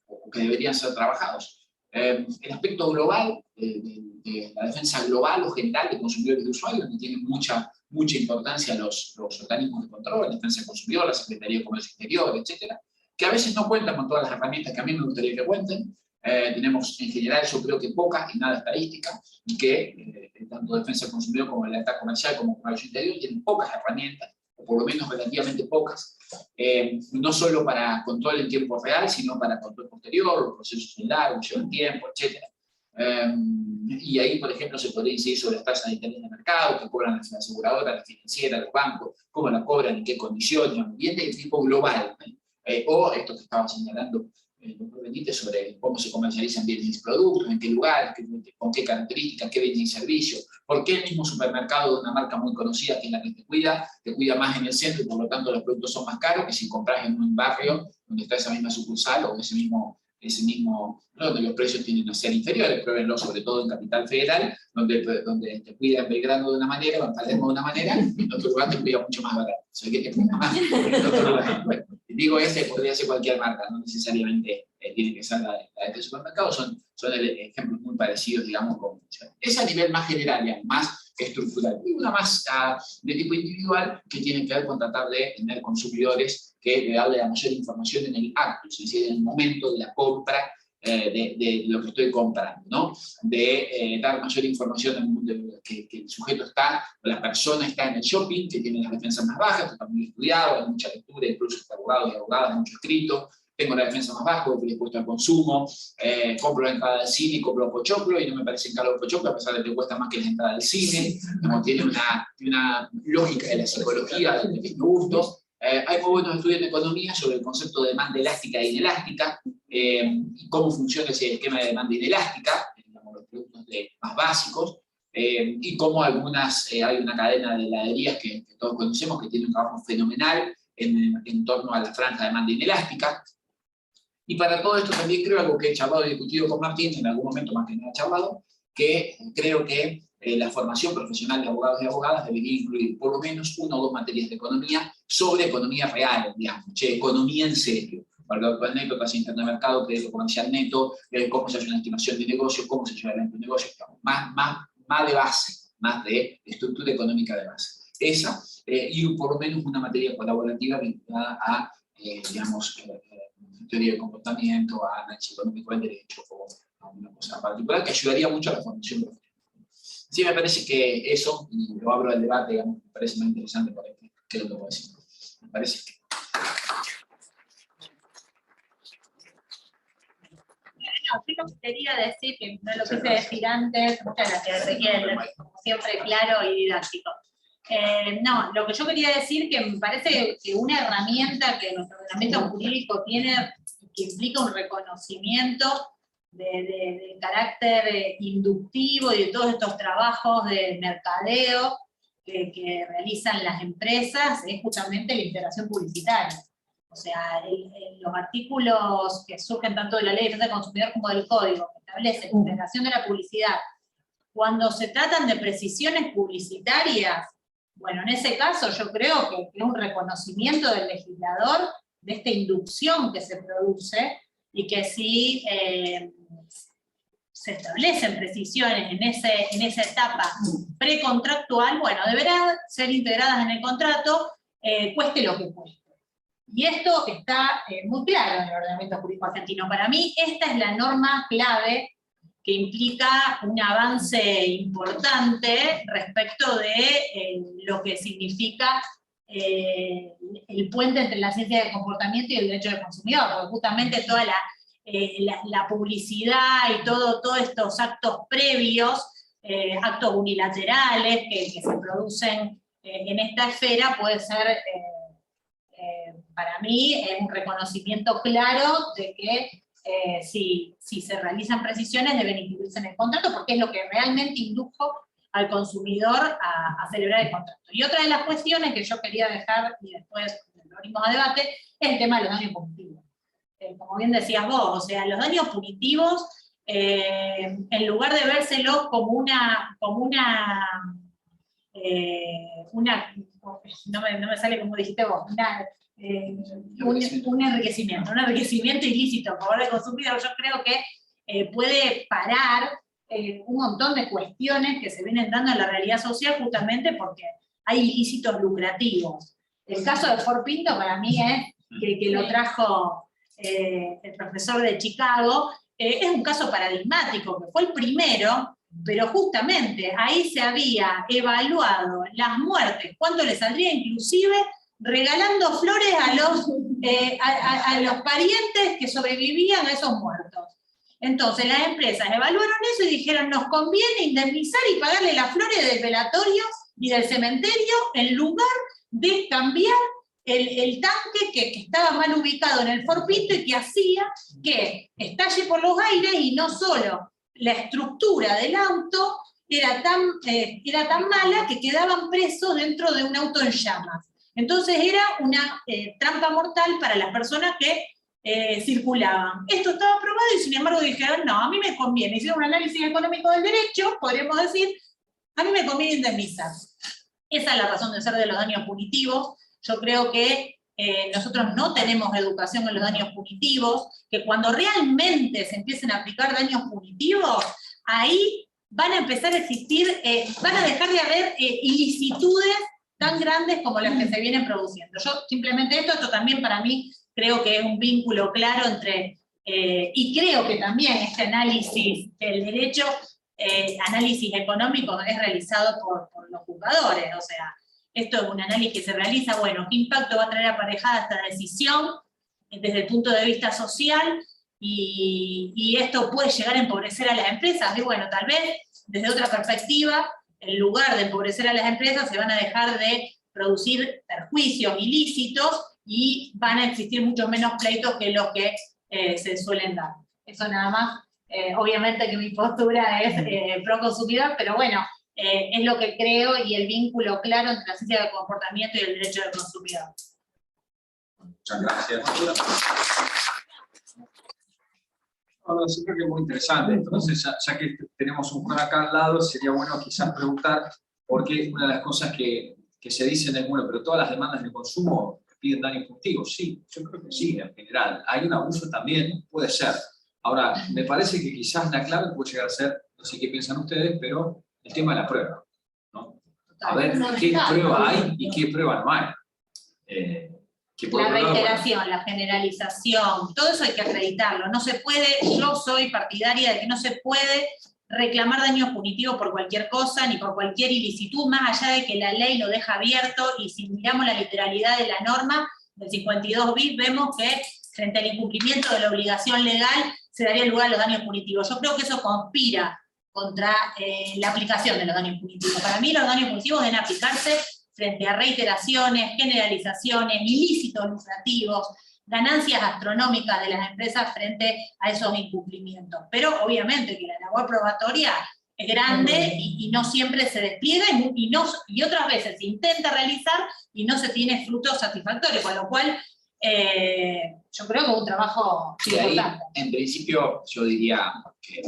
o que deberían ser trabajados. El aspecto global, de la defensa global o general de consumidores y de usuarios, que tiene mucha importancia los organismos de control, la defensa del consumidor, la Secretaría de Comercio Exterior, etcétera, que a veces no cuentan con todas las herramientas que a mí me gustaría que cuenten. Tenemos en general, yo creo que pocas y nada estadística, y que tanto defensa del consumidor como la lealtad comercial como comercio interior tienen pocas herramientas, o por lo menos relativamente pocas, no solo para control en tiempo real, sino para control posterior, los procesos son largos, llevan tiempo, etc. Y ahí, por ejemplo, se podría incidir sobre las tasas de interés de mercado, que cobran las aseguradoras, las financieras, los bancos, cómo la cobran, en qué condiciones, bien de tipo global. O esto que estaba señalando el doctor Benítez sobre cómo se comercializan bienes y productos, en qué lugar, con qué características, qué bienes y servicios, por qué el mismo supermercado de una marca muy conocida, que es la que te cuida más en el centro y por lo tanto los productos son más caros que si compras en un barrio donde está esa misma sucursal o ese mismo donde los precios tienden a ser inferiores, pruébenlo sobre todo en Capital Federal, donde te cuida en Belgrano de una manera, o en Palermo de una manera, y en otro lugar te cuida mucho más barato. O sea, que te cuida más en otro lugar. Bueno, digo podría ser cualquier marca, no necesariamente tiene que ser la de este supermercado, son ejemplos muy parecidos, digamos, con es a nivel más general, ya, más estructural. Y una más de tipo individual, que tiene que ver con tratar de tener consumidores que le darle la mayor información en el acto, es decir, en el momento de la compra de lo que estoy comprando, ¿no? De dar mayor información que el sujeto está, o la persona está en el shopping, que tiene las defensas más bajas, que está muy estudiado, hay mucha lectura, incluso está abogados y abogadas, mucho escrito, tengo la defensa más baja, estoy dispuesto al consumo, compro la entrada del cine y compro pochoclo, y no me parece caro el pochoclo, a pesar de que cuesta más que la entrada del cine, como tiene una lógica de la psicología, del mismo gusto. Hay muy buenos estudios de economía sobre el concepto de demanda elástica e inelástica, y cómo funciona ese esquema de demanda inelástica, digamos, los productos más básicos, y cómo hay una cadena de heladerías que todos conocemos que tiene un trabajo fenomenal en torno a la franja de demanda inelástica. Y para todo esto también creo algo que he charlado y discutido con Martín, en algún momento más que nada charlado, que creo que la formación profesional de abogados y abogadas debería incluir por lo menos 1 o 2 materias de economía sobre economía real, digamos, economía en serio. Valor con anécdotas, interno de mercado, crédito comercial neto, cómo se hace una estimación de negocio, cómo se lleva adelante un negocio, más de base, más de estructura económica de base. Esa, y por lo menos una materia colaborativa vinculada a, digamos, teoría de comportamiento, a análisis económico del derecho, o a una cosa particular que ayudaría mucho a la formación profesional. Sí, me parece que eso, y lo abro al debate, digamos, me parece más interesante por ahí que lo que puedo decir. Me parece que... No, yo lo que quería decir, que no lo quise decir antes, muchas gracias, Ezequiel, como siempre claro y didáctico. No, lo que yo quería decir que me parece que una herramienta que nuestro ordenamiento jurídico tiene, que implica un reconocimiento de carácter inductivo y de todos estos trabajos de mercadeo que realizan las empresas, es justamente la integración publicitaria. O sea, los artículos que surgen tanto de la Ley de Defensa del Consumidor como del Código, que establecen la integración de la publicidad, cuando se tratan de precisiones publicitarias, bueno, en ese caso yo creo que es un reconocimiento del legislador de esta inducción que se produce, y que si se establecen precisiones en esa etapa precontractual, bueno, deberán ser integradas en el contrato, cueste lo que cueste. Y esto está muy claro en el ordenamiento jurídico argentino. Para mí, esta es la norma clave que implica un avance importante respecto de lo que significa el puente entre la ciencia del comportamiento y el derecho del consumidor, porque justamente toda la publicidad y todos estos actos previos, actos unilaterales que se producen en esta esfera, puede ser, para mí, un reconocimiento claro de que si se realizan precisiones deben incluirse en el contrato, porque es lo que realmente indujo al consumidor a celebrar el contrato. Y otra de las cuestiones que yo quería dejar, y después lo abrimos a debate, es el tema de los daños punitivos. Como bien decías vos, o sea, los daños punitivos, en lugar de vérselos como una no me sale como dijiste vos, un enriquecimiento ilícito a favor del consumidor, yo creo que puede parar un montón de cuestiones que se vienen dando en la realidad social justamente porque hay ilícitos lucrativos. El caso de Ford Pinto para mí es que lo trajo el profesor de Chicago, es un caso paradigmático, que fue el primero, pero justamente ahí se había evaluado las muertes, cuánto le saldría inclusive regalando flores a los parientes que sobrevivían a esos muertos. Entonces las empresas evaluaron eso y dijeron, nos conviene indemnizar y pagarle las flores del velatorio y del cementerio en lugar de cambiar el tanque que estaba mal ubicado en el Ford Pinto y que hacía que estalle por los aires, y no solo la estructura del auto era tan mala que quedaban presos dentro de un auto en llamas. Entonces era una trampa mortal para las personas que circulaban. Esto estaba aprobado y sin embargo dijeron, no, a mí me conviene. Hicieron un análisis económico del derecho, podríamos decir, a mí me conviene indemnizar. Esa es la razón de ser de los daños punitivos. Yo creo que nosotros no tenemos educación en los daños punitivos, que cuando realmente se empiecen a aplicar daños punitivos, ahí van a empezar a existir, van a dejar de haber ilicitudes tan grandes como las que se vienen produciendo. Yo simplemente esto también para mí creo que es un vínculo claro entre, y creo que también este análisis del derecho, análisis económico, es realizado por los juzgadores, o sea, esto es un análisis que se realiza, bueno, ¿qué impacto va a traer aparejada esta decisión desde el punto de vista social? Y esto puede llegar a empobrecer a las empresas, y bueno, tal vez desde otra perspectiva, en lugar de empobrecer a las empresas, se van a dejar de producir perjuicios ilícitos y van a existir muchos menos pleitos que los que se suelen dar. Eso nada más, obviamente que mi postura es pro consumidor, pero bueno, es lo que creo y el vínculo claro entre la ciencia del comportamiento y el derecho del consumidor. Muchas gracias. No, yo creo que es muy interesante. Entonces, ya que tenemos un Juan acá al lado, sería bueno quizás preguntar, porque una de las cosas que se dicen es, bueno, pero todas las demandas de consumo piden daños punitivos. Sí, yo creo que sí, en general. Hay un abuso también, puede ser. Ahora, me parece que quizás la clave puede llegar a ser, no sé qué piensan ustedes, pero el tema de la prueba, ¿no? A ver qué prueba hay y qué prueba no hay. La reiteración, la generalización, todo eso hay que acreditarlo. No se puede, yo soy partidaria de que no se puede reclamar daños punitivos por cualquier cosa, ni por cualquier ilicitud, más allá de que la ley lo deja abierto, y si miramos la literalidad de la norma del 52 bis, vemos que frente al incumplimiento de la obligación legal se daría lugar a los daños punitivos. Yo creo que eso conspira contra la aplicación de los daños punitivos. Para mí los daños punitivos deben aplicarse frente a reiteraciones, generalizaciones, ilícitos lucrativos, ganancias astronómicas de las empresas frente a esos incumplimientos. Pero obviamente que la labor probatoria es grande y no siempre se despliega, y otras veces se intenta realizar y no se tiene frutos satisfactorios, con lo cual yo creo que es un trabajo importante. En principio yo diría que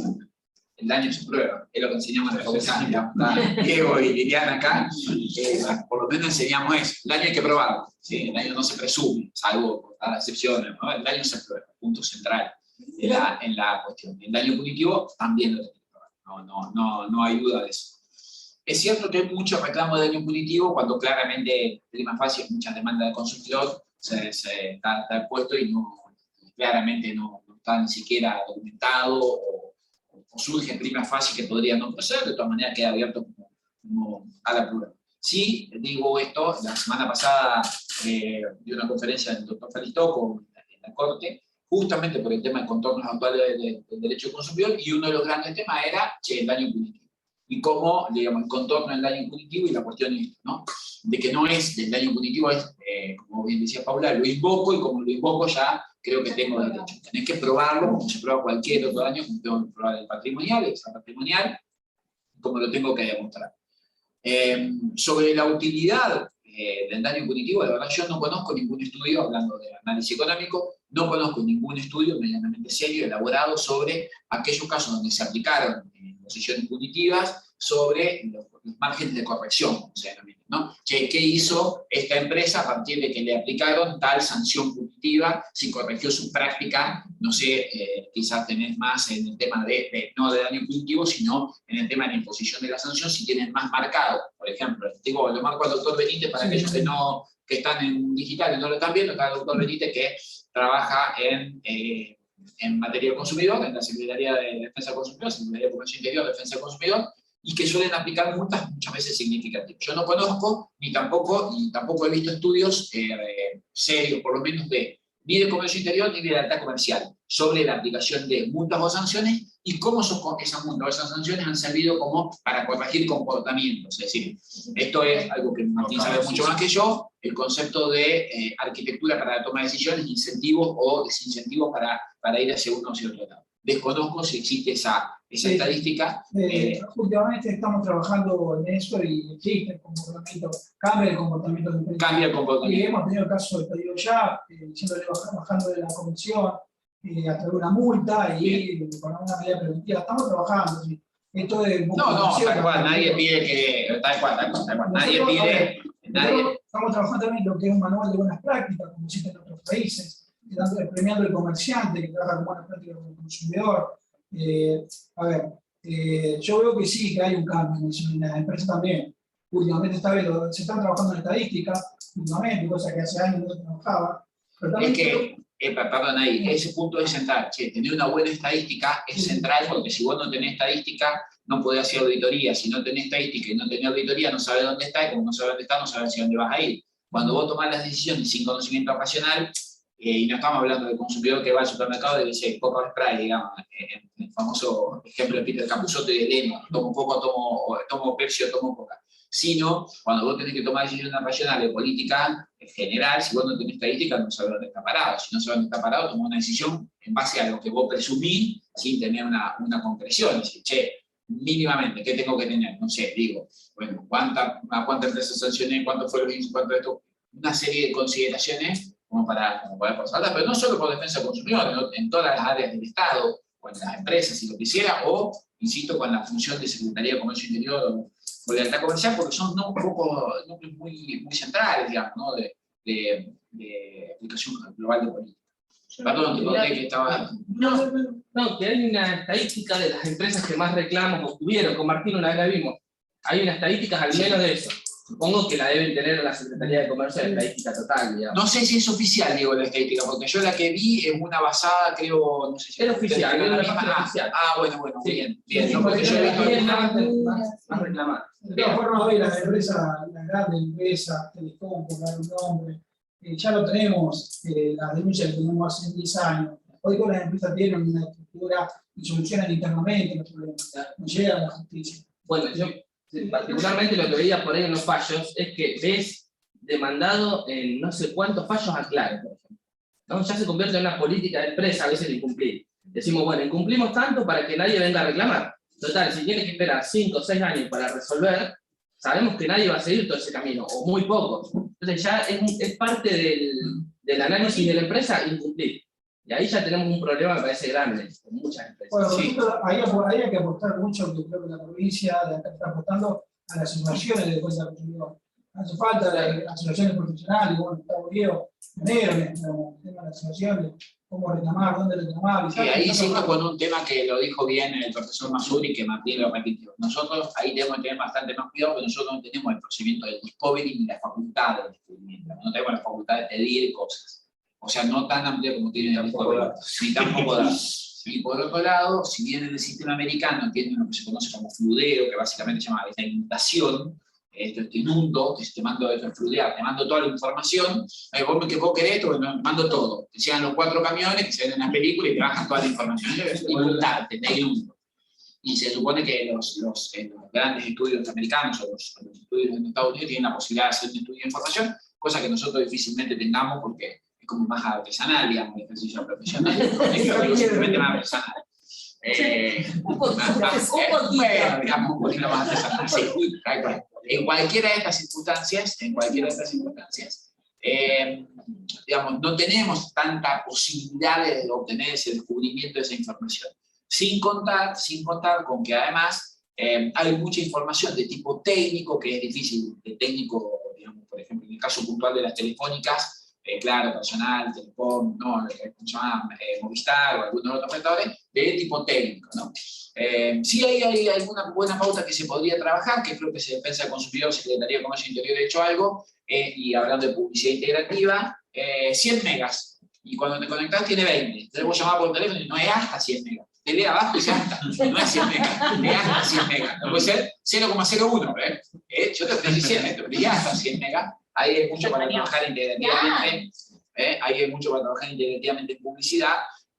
el daño se prueba, es lo que enseñamos en la facultad. Diego y Liliana acá, por lo menos enseñamos eso. El daño hay que probarlo, ¿sí? El daño no se presume, salvo por dar excepciones, ¿no? El daño se prueba, punto central en la cuestión. El daño punitivo también lo tiene que probar, no hay duda de eso. Es cierto que hay mucho reclamo de daño punitivo cuando claramente prima facie muchas demandas del consumidor se está puesto y claramente no está ni siquiera documentado o surge en prima facie que podría no proceder, de todas maneras queda abierto como a la prueba. Sí, digo esto, la semana pasada di una conferencia del doctor Felistoco en la Corte, justamente por el tema de contornos actuales del derecho del consumidor, y uno de los grandes temas era el daño punitivo. Y cómo, digamos, el contorno del daño punitivo y la cuestión, ¿no?, de que no es del daño punitivo, es, como bien decía Paula, lo invoco, y como lo invoco ya creo que tengo derecho. Tenés que probarlo, como se prueba cualquier otro daño, como tengo que probar el patrimonial, el patrimonial, como lo tengo que demostrar. Sobre la utilidad del daño punitivo, la verdad yo no conozco ningún estudio, hablando de análisis económico, no conozco ningún estudio medianamente serio, elaborado sobre aquellos casos donde se aplicaron posiciones punitivas sobre los márgenes de corrección, o sea, ¿no? Che, ¿qué hizo esta empresa a partir de que le aplicaron tal sanción punitiva? Si corrigió su práctica, no sé, quizás tenés más en el tema no de daño punitivo, sino en el tema de la imposición de la sanción, si tienen más marcado. Por ejemplo, digo, lo marco al doctor Benítez para aquellos que están en digital y no lo están viendo, está el doctor Benítez que trabaja en materia del consumidor, en la Secretaría de Defensa del Consumidor, Secretaría de Comercio Interior, Defensa del Consumidor, y que suelen aplicar multas muchas veces significativas. Yo no conozco, ni tampoco he visto estudios serios, por lo menos ni de comercio interior ni de lealtad comercial, sobre la aplicación de multas o sanciones y cómo esas multas o esas sanciones han servido como para corregir comportamientos. Es decir, esto es algo que Martín sabe mucho más que yo, el concepto de arquitectura para la toma de decisiones, incentivos o desincentivos para ir hacia uno o hacia otro lado. Desconozco si existe esa estadística. Últimamente estamos trabajando en eso y existe el comportamiento, cambia el comportamiento del empresa. Cambia el comportamiento. Y hemos tenido el caso de Pedido Ya, diciéndole bajando de la comisión a través de una multa y con una medida preventiva. Estamos trabajando. ¿Sí? Esto es No, tal cual, nadie pide que. Tal cual. Nadie pide. Estamos trabajando también en lo que es un manual de buenas prácticas, como existe en otros países, premiando al comerciante que trabaja con buenas prácticas con el consumidor. Yo veo que sí, que hay un cambio en eso, en las empresas también. Últimamente se están trabajando en estadística, últimamente, cosa que hace años no se trabajaba. Pero también perdón, ahí, ese punto es central. Che, tener una buena estadística es central, porque si vos no tenés estadística, no podés hacer auditoría. Si no tenés estadística y no tenés auditoría, no sabés dónde está, y como no sabés dónde está, no sabés hacia dónde vas a ir. Cuando vos tomás las decisiones sin conocimiento racional, y no estamos hablando del consumidor que va al supermercado y dice Coca Spray, digamos, el famoso ejemplo de Peter Capusotto y de Leno, tomo Coca, tomo Pepsi o tomo Coca. Sino, cuando vos tenés que tomar decisiones racionales de política general, si vos no tenés estadística, no sabés dónde está parado. Si no sabés dónde está parado, tomás una decisión en base a lo que vos presumís, sin tener una concreción. Decir, che, mínimamente, ¿qué tengo que tener? No sé, digo, bueno, ¿a cuántas empresas sancioné? ¿Cuánto fue lo que hizo? ¿Cuánto esto? Una serie de consideraciones como para poder pasarla, pero no solo por defensa del consumidor, en todas las áreas del Estado, o en las empresas, si lo quisiera, o, insisto, con la función de Secretaría de Comercio Interior o de lealtad comercial, porque son núcleos muy centrales, digamos, ¿no? de aplicación global de política. Perdón, te conté que estaba... No, que hay una estadística de las empresas que más reclamos obtuvieron, con Martín una vez la vimos. Hay una estadística al menos de eso. Supongo que la deben tener la Secretaría de Comercio de estadística total, digamos. No sé si es oficial, digo, la estadística, porque yo la que vi es una basada, creo, no sé si... Es oficial, es una página oficial. Bueno, sí. bien. No, porque yo he visto... más reclamadas. De todas formas, hoy las grandes empresas, Telecom, por dar un nombre, ya lo tenemos, las denuncias que tenemos hace 10 años. Hoy todas las empresas tienen una estructura y solucionan internamente los problemas, no llegan a la justicia. Bueno, yo particularmente lo que veía por ahí en los fallos es que ves demandado en no sé cuántos fallos aclaros, por ejemplo, ¿no? Ya se convierte en una política de empresa a veces de incumplir. Decimos, bueno, incumplimos tanto para que nadie venga a reclamar. Total, si tiene que esperar 5 o 6 años para resolver, sabemos que nadie va a seguir todo ese camino, o muy pocos. Entonces ya es parte del análisis de la empresa incumplir. Y ahí ya tenemos un problema, me parece, grande, con muchas empresas. Bueno, sí. Ahí hay que apostar mucho, que creo que la provincia está apostando a las asociaciones de defensa del consumidor. Hace falta las asociaciones profesionales, bueno, está Diego, enero, el tema de las asociaciones, cómo reclamar, dónde reclamar. Y ahí siempre con un tema que lo dijo bien el profesor Masuri, que Martín lo repitió. Nosotros ahí tenemos que tener bastante más cuidado, porque nosotros no tenemos el procedimiento del discovery ni la facultad del descubrimiento. No tenemos la facultad de pedir cosas. O sea, no tan amplia como tiene el discovery, ni tampoco datos. Y por otro lado, si bien en el sistema americano tienen lo que se conoce como fludeo, que básicamente se llama esta inundación, esto te inundo, te mando esto en fludear, te mando toda la información, vos querés esto, mando todo. Te llegan los 4 camiones que se ven en la película y te bajan toda la información. Inundarte, te inundo. Y se supone que los grandes estudios americanos o los estudios en Estados Unidos tienen la posibilidad de hacer un estudio de información, cosa que nosotros difícilmente tengamos porque es como más artesanal, digamos, el ejercicio profesional. Es simplemente más artesanal. Un poquito más artesanal, sí, en cualquiera de estas circunstancias, digamos, no tenemos tanta posibilidad de obtener ese descubrimiento de esa información. Sin contar con que además Hay mucha información de tipo técnico, que es difícil, de técnico, digamos, por ejemplo, en el caso puntual de las telefónicas, claro, Personal, Telecom, ¿no? Movistar o algunos otros operadores, de tipo técnico, ¿no? Sí hay alguna buena pauta que se podría trabajar, que creo que se Defensa del Consumidor, Secretaría de Comercio Interior ha hecho algo, y hablando de publicidad integrativa, 100 megas, y cuando te conectás tiene 20, entonces vos llamás por teléfono y no es hasta 100 megas, te lee abajo y dice hasta, no es 100 megas, es hasta 100 megas, no puede ser 0,01, yo te ofrecí 100, te ofrecí hasta 100 megas, ahí hay mucho para trabajar integrativamente, ahí hay mucho para trabajar integrativamente en publicidad,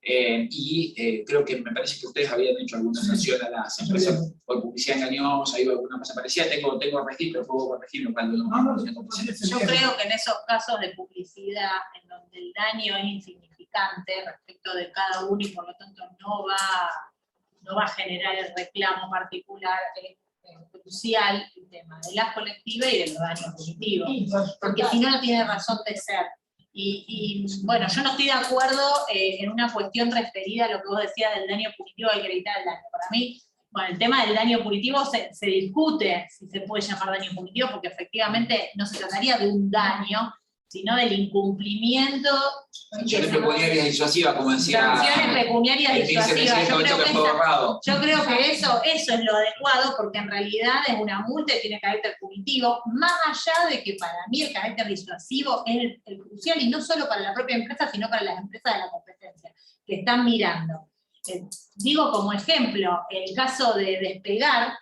y creo que me parece que ustedes habían hecho alguna sanción a las empresas por publicidad engañosa, hay alguna cosa parecida, tengo registro, puedo corregirlo cuando Yo creo que en esos casos de publicidad, en donde el daño es insignificante respecto de cada uno y por lo tanto no va a generar el reclamo particular, crucial el tema de la colectiva y de los daños positivos, porque si no, no tiene razón de ser. Y bueno, yo no estoy de acuerdo en una cuestión referida a lo que vos decías del daño punitivo al acreditar el daño. Para mí, bueno, el tema del daño punitivo se discute si se puede llamar daño punitivo, porque efectivamente no se trataría de un daño, sino del incumplimiento. Sanciones pecuniarias disuasivas, como decía. Sanciones pecuniarias disuasivas. Yo creo que eso es lo adecuado, porque en realidad es una multa y tiene carácter punitivo, más allá de que para mí el carácter disuasivo es el crucial, y no solo para la propia empresa, sino para las empresas de la competencia, que están mirando. Digo como ejemplo, el caso de Despegar,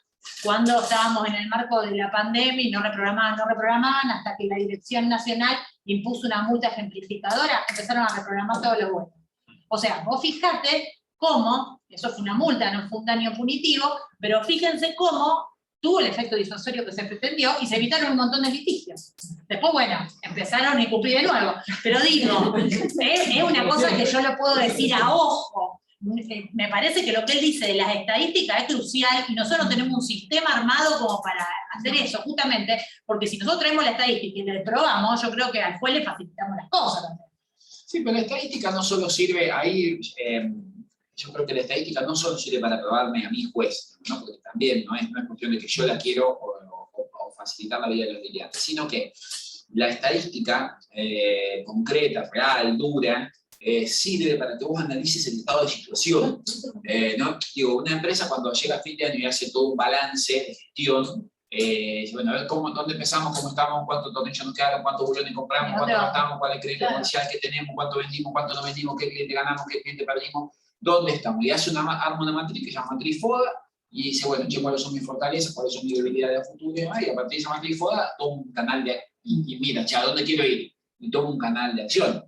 cuando estábamos en el marco de la pandemia y no reprogramaban, hasta que la Dirección Nacional impuso una multa ejemplificadora, empezaron a reprogramar todo lo bueno. O sea, vos fijate cómo, eso fue una multa, no fue un daño punitivo, pero fíjense cómo tuvo el efecto disuasorio que se pretendió y se evitaron un montón de litigios. Después, bueno, empezaron a incumplir de nuevo, pero digo, es una cosa que yo lo puedo decir a ojo. Me parece que lo que él dice de las estadísticas es crucial, y nosotros tenemos un sistema armado como para hacer eso, justamente, porque si nosotros traemos la estadística y la probamos, yo creo que al juez le facilitamos las cosas también. Sí, pero la estadística no solo sirve ahí, yo creo que la estadística no solo sirve para probarme a mi juez, ¿no? Porque también no es cuestión de que yo la quiero o facilitar la vida de los litigantes, sino que la estadística concreta, real, dura, sirve para que vos analices el estado de situación, ¿no? Digo, una empresa cuando llega a fin de año y hace todo un balance de gestión, bueno, a ver dónde empezamos, cómo estamos, cuántos tornillos nos quedaron, cuántos bulones compramos, cuánto gastamos, cuál es el crédito comercial que tenemos, cuánto vendimos, cuánto no vendimos, qué cliente ganamos, qué cliente perdimos, dónde estamos. Y arma una matriz que se llama matriz FODA, y dice, bueno, che, cuáles son mis fortalezas, cuáles son mis debilidades a futuro, y a partir de esa matriz FODA, tomo un canal y mira, che, ¿a dónde quiero ir? Y tomo un canal de acción.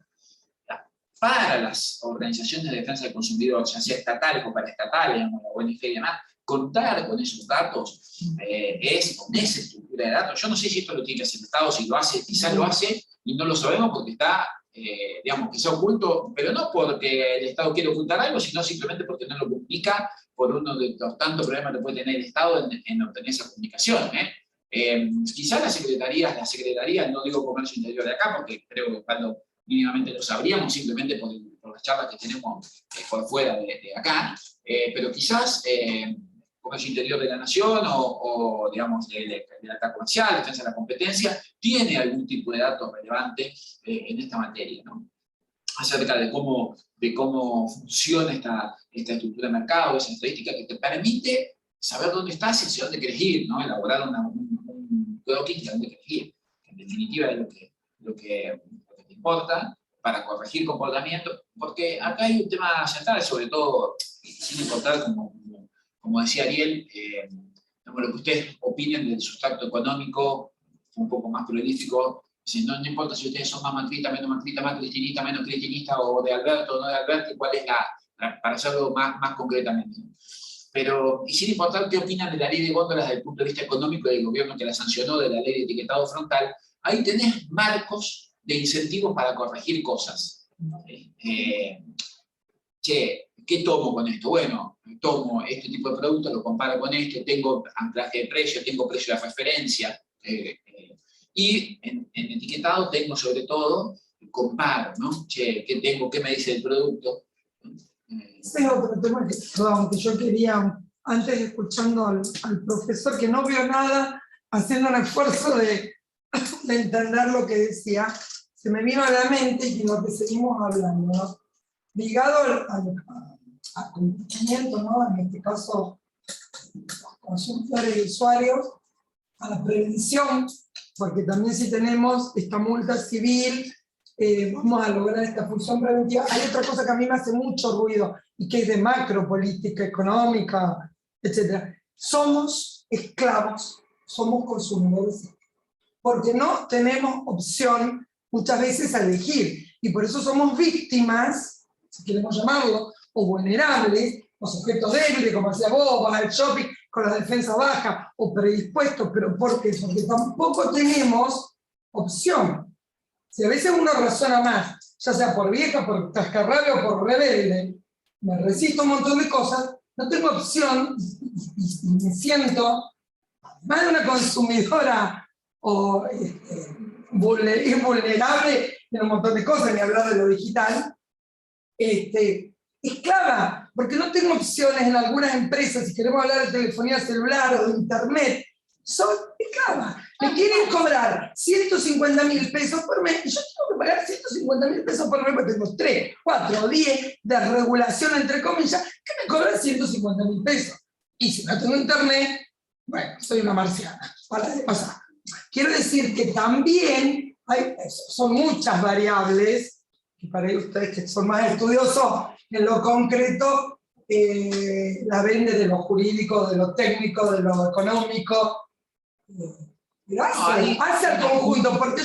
Para las organizaciones de defensa del consumidor, ya sea estatales o paraestatales, como la ONG y demás, contar con esos datos, con esa estructura de datos. Yo no sé si esto lo tiene que hacer el Estado, si lo hace, quizás lo hace, y no lo sabemos porque está, digamos, quizá oculto, pero no porque el Estado quiere ocultar algo, sino simplemente porque no lo publica, por uno de los tantos problemas que puede tener el Estado en obtener esa comunicación. Quizás las secretarías, no digo comercio interior de acá, porque creo que cuando mínimamente lo sabríamos, simplemente por las charlas que tenemos por fuera de acá, pero quizás comercio interior de la nación o digamos, de la acta comercial, defensa de la competencia, tiene algún tipo de datos relevantes en esta materia, ¿no? Acerca de cómo funciona esta estructura de mercado, esa estadística que te permite saber dónde estás y hacia dónde querés ir, ¿no? Elaborar un croquis de dónde querés ir. En definitiva es lo que te importa para corregir comportamiento, porque acá hay un tema central, sobre todo, sin importar, como decía Ariel, lo que ustedes opinen del sustrato económico, un poco más prolífico. No importa si ustedes son más macrista, menos cristinista, menos cristinista, o de Alberto o no de Alberto, cuál es para hacerlo más concretamente. Pero, y sin importar qué opinan de la ley de góndolas desde el punto de vista económico del gobierno que la sancionó, de la ley de etiquetado frontal, ahí tenés marcos de incentivos para corregir cosas. ¿Qué tomo con esto? Bueno, tomo este tipo de producto, lo comparo con este, tengo anclaje de precio, tengo precio de referencia, y en etiquetado tengo sobre todo, comparo, ¿no? ¿Qué tengo? ¿Qué me dice el producto? Ese es otro tema que yo quería antes escuchando al profesor que no vio nada, haciendo un esfuerzo de entender lo que decía, se me vino a la mente y lo que seguimos hablando, ¿no? Ligado al comportamiento, ¿no? En este caso, los consumidores y usuarios, a la prevención, porque también si tenemos esta multa civil, vamos a lograr esta función preventiva. Hay otra cosa que a mí me hace mucho ruido, y que es de macro, política, económica, etc. Somos esclavos, somos consumidores, porque no tenemos opción muchas veces a elegir, y por eso somos víctimas, si queremos llamarlo, o vulnerables, o sujetos débiles, como decía vos, vas al shopping con la defensa baja, o predispuestos. ¿Pero por qué? Porque tampoco tenemos opción. Si a veces uno razona más, ya sea por vieja, por cascarrabia o por rebelde, me resisto a un montón de cosas, no tengo opción, y me siento más de una consumidora o vulnerable en un montón de cosas, ni hablar de lo digital, esclava, porque no tengo opciones en algunas empresas. Si queremos hablar de telefonía celular o de internet, soy esclava. Me quieren cobrar 150.000 pesos por mes, y yo tengo que pagar 150.000 pesos por mes, porque tengo 3, 4, 10 de regulación, entre comillas, que me cobran 150.000 pesos. Y si no tengo internet, bueno, soy una marciana. Para de pasar. Quiero decir que también son muchas variables, y para ustedes que son más estudiosos en lo concreto, la vende de lo jurídico, de lo técnico, de lo económico. Pero hace al conjunto, porque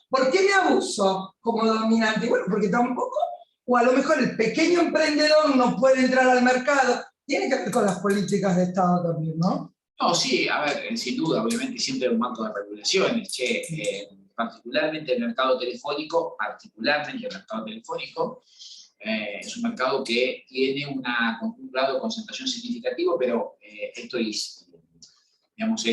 ¿por qué me abuso como dominante? Bueno, porque tampoco, o a lo mejor el pequeño emprendedor no puede entrar al mercado. Tiene que ver con las políticas de Estado también, ¿no? No, sí, a ver, sin duda, obviamente siempre hay un marco de regulaciones, particularmente el mercado telefónico, es un mercado que tiene un grado de concentración significativo, pero esto es, digamos,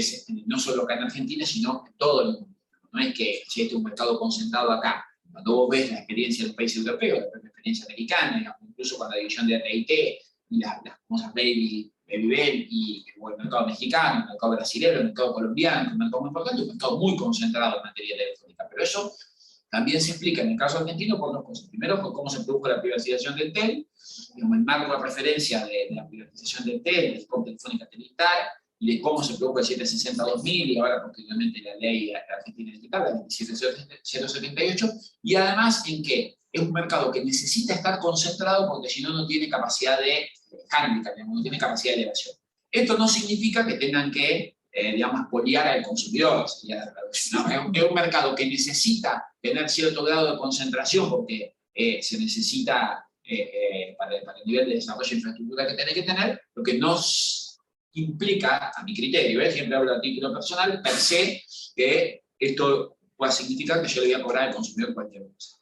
no solo acá en Argentina, sino en todo el mundo. No es que si este es un mercado concentrado acá. Cuando vos ves la experiencia de los países europeos, la experiencia americana, digamos, incluso con la división de RIT y las famosas Baby Bell, y el mercado mexicano, el mercado brasileño, el mercado colombiano, un mercado muy importante, un mercado muy concentrado en materia telefónica. Pero eso también se explica en el caso argentino por dos cosas. Primero, por cómo se produjo la privatización del TEL, digamos, el marco de referencia de la privatización del TEL, del Fondo Telefónica Satelital, y de cómo se produjo el 760-2000, y ahora posteriormente la ley argentina digital, la 27178, y además en que es un mercado que necesita estar concentrado porque si no, no tiene capacidad de handicap, no tiene capacidad de elevación. Esto no significa que tengan que, digamos, poliar al consumidor. No, es un mercado que necesita tener cierto grado de concentración porque se necesita para el nivel de desarrollo de infraestructura que tiene que tener, lo que no implica, a mi criterio, siempre hablo a título personal, per se, que esto pueda significar que yo le voy a cobrar al consumidor cualquier cosa.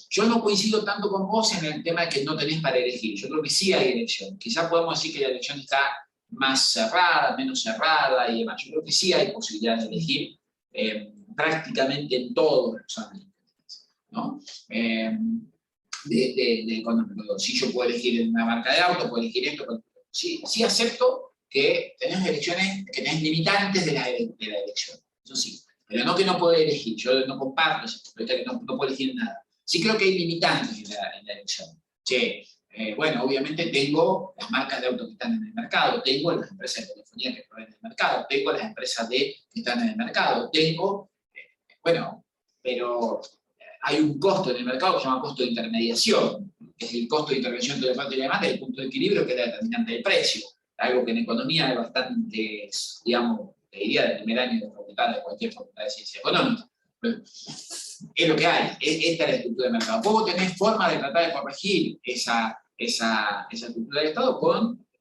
Yo no coincido tanto con vos en el tema de que no tenés para elegir. Yo creo que sí hay elección. Quizás podemos decir que la elección está más cerrada, menos cerrada y demás. Yo creo que sí hay posibilidad de elegir prácticamente en todos los ámbitos, ¿no? Económico. Si yo puedo elegir una marca de auto, puedo elegir esto. Sí acepto que tenés elecciones, que tenés limitantes de la elección. Eso sí. Pero no que no puedo elegir. Yo no comparto esa propuesta que no puedo elegir nada. Sí creo que hay limitantes en la elección. Bueno, obviamente tengo las marcas de autos que están en el mercado, tengo las empresas de telefonía que proveen el mercado, tengo las empresas que están en el mercado, bueno, pero hay un costo en el mercado que se llama costo de intermediación, que es el costo de intervención de la oferta y la demanda, y el punto de equilibrio que es la determinante del precio. Algo que en economía es bastante, digamos, te diría, del primer año de cualquier facultad de ciencia económica. Bueno, es lo que hay, esta es la estructura del mercado. Vos tenés forma de tratar de corregir esa estructura del Estado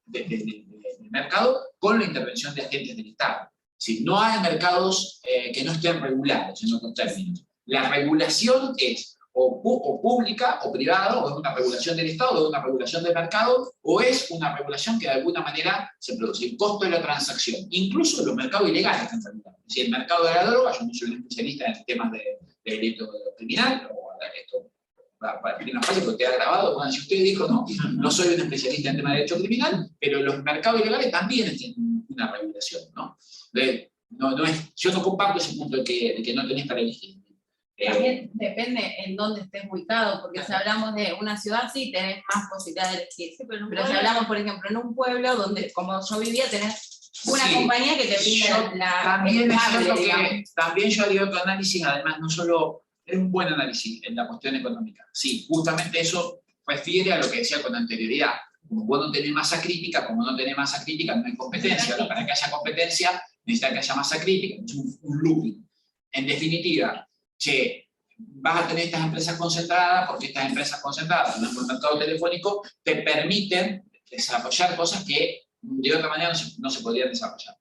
del mercado con la intervención de agentes del Estado. Si no hay mercados que no estén regulados, en otros términos. La regulación es o pública o privada, o es una regulación del Estado, o es una regulación del mercado, o es una regulación que de alguna manera se produce el costo de la transacción. Incluso los mercados ilegales están regulados. Si el mercado de la droga, yo no soy un especialista en temas de delito criminal, o esto Primera fase porque te ha grabado, bueno, si usted dijo, no soy un especialista en tema de derecho criminal, pero los mercados ilegales también tienen una regulación, ¿no? Yo no comparto ese punto de que no tenés para elegir. También depende en dónde estés ubicado, porque si hablamos de una ciudad, sí tenés más posibilidad de elegir. Pero si hablamos, por ejemplo, en un pueblo donde, como yo vivía, tenés una Sí. compañía que te brinda También es cable, cierto digamos. que también yo haría otro análisis, además no solo es un buen análisis en la cuestión económica. Sí, justamente eso refiere a lo que decía con anterioridad. Como vos no tenés masa crítica, como no tenés masa crítica, no hay competencia. Ahora, para que haya competencia, necesita que haya masa crítica, es un looping. En definitiva, vas a tener estas empresas concentradas, porque estas empresas concentradas en el mercado telefónico te permiten desarrollar cosas que de otra manera no se podrían desarrollar.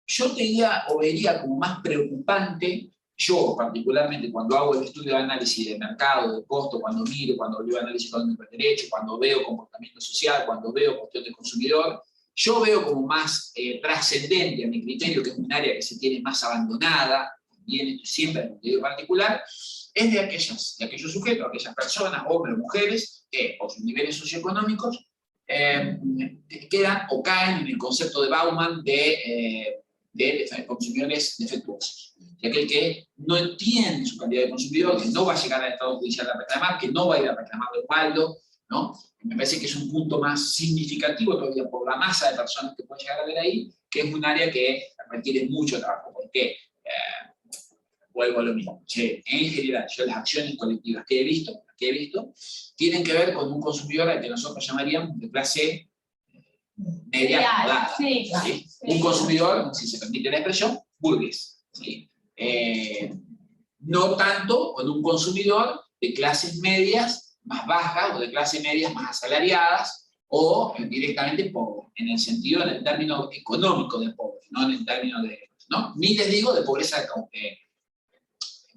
Yo te diría, o vería como más preocupante, yo particularmente cuando hago el estudio de análisis de mercado, de costo, cuando miro, cuando veo análisis económico de derecho, cuando veo comportamiento social, cuando veo cuestión del consumidor, yo veo como más trascendente a mi criterio, que es un área que se tiene más abandonada, también siempre en un criterio particular, es de aquellos sujetos, aquellas personas, hombres o mujeres, que por sus niveles socioeconómicos quedan o caen en el concepto de Bauman de consumidores defectuosos. Y aquel que no entiende su calidad de consumidor, que no va a llegar al Estado judicial a reclamar, que no va a ir a reclamar de Osvaldo, ¿no? Me parece que es un punto más significativo todavía por la masa de personas que pueden llegar a ver ahí, que es un área que requiere mucho trabajo. Porque, vuelvo a lo mismo, en general, yo las acciones colectivas que he visto, tienen que ver con un consumidor al que nosotros llamaríamos de clase media acomodada. Sí, ¿Sí? sí. Un consumidor, si se permite la expresión, burgués. ¿Sí? No tanto con un consumidor de clases medias más bajas o de clases medias más asalariadas o directamente pobre, en el sentido, en el término económico de pobre, no en el término de, ¿no? Ni les digo de pobreza,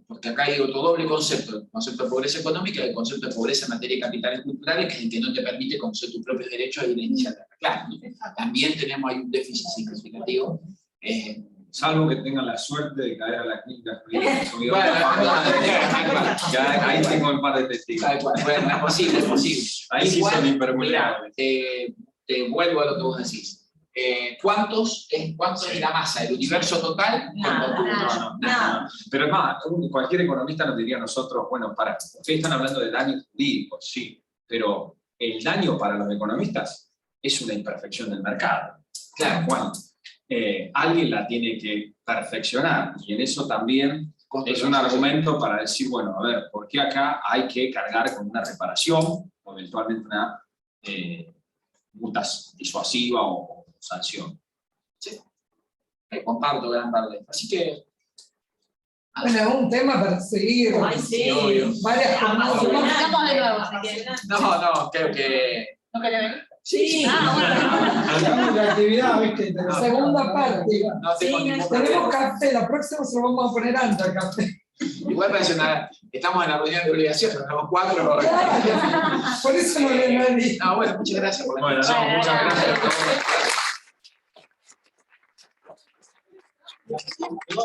porque acá hay otro doble concepto, el concepto de pobreza económica y el concepto de pobreza en materia de capitales culturales, que es el que no te permite conocer tus propios derechos y la iniciativa. Claro, ¿no? También tenemos ahí un déficit significativo. Salvo que tengan la suerte de caer a la clínica. Ahí tengo un par de testigos. Bueno, es posible, es posible. Ahí sí Igual, son impermeables. te vuelvo a lo que vos decís. ¿Cuántos es la masa? ¿El universo total? No. Pero es más, cualquier economista nos diría a nosotros, bueno, ustedes están hablando de daño jurídico, sí, pero el daño para los economistas es una imperfección del mercado. Claro. Bueno, alguien la tiene que perfeccionar, y en eso también es un argumento para decir, bueno, a ver, ¿por qué acá hay que cargar con una reparación o eventualmente una multa disuasiva o sanción? Sí. Comparto gran parte. Así que... Bueno, es un tema para seguir. Ay, sí. obvio. Varias jornadas. Vamos de nuevo, si quieren. No, creo que... ¿No querés venir? Sí. Hagamos la actividad, ¿viste? La segunda parte. No tengo Sí, ningún Tenemos problema. café, la próxima se lo vamos a poner antes al café. Igual parece estamos en la reunión de obligación, estamos 4. Por eso no le nadie. No, bueno, muchas gracias por la Bueno, no, muchas gracias a todos.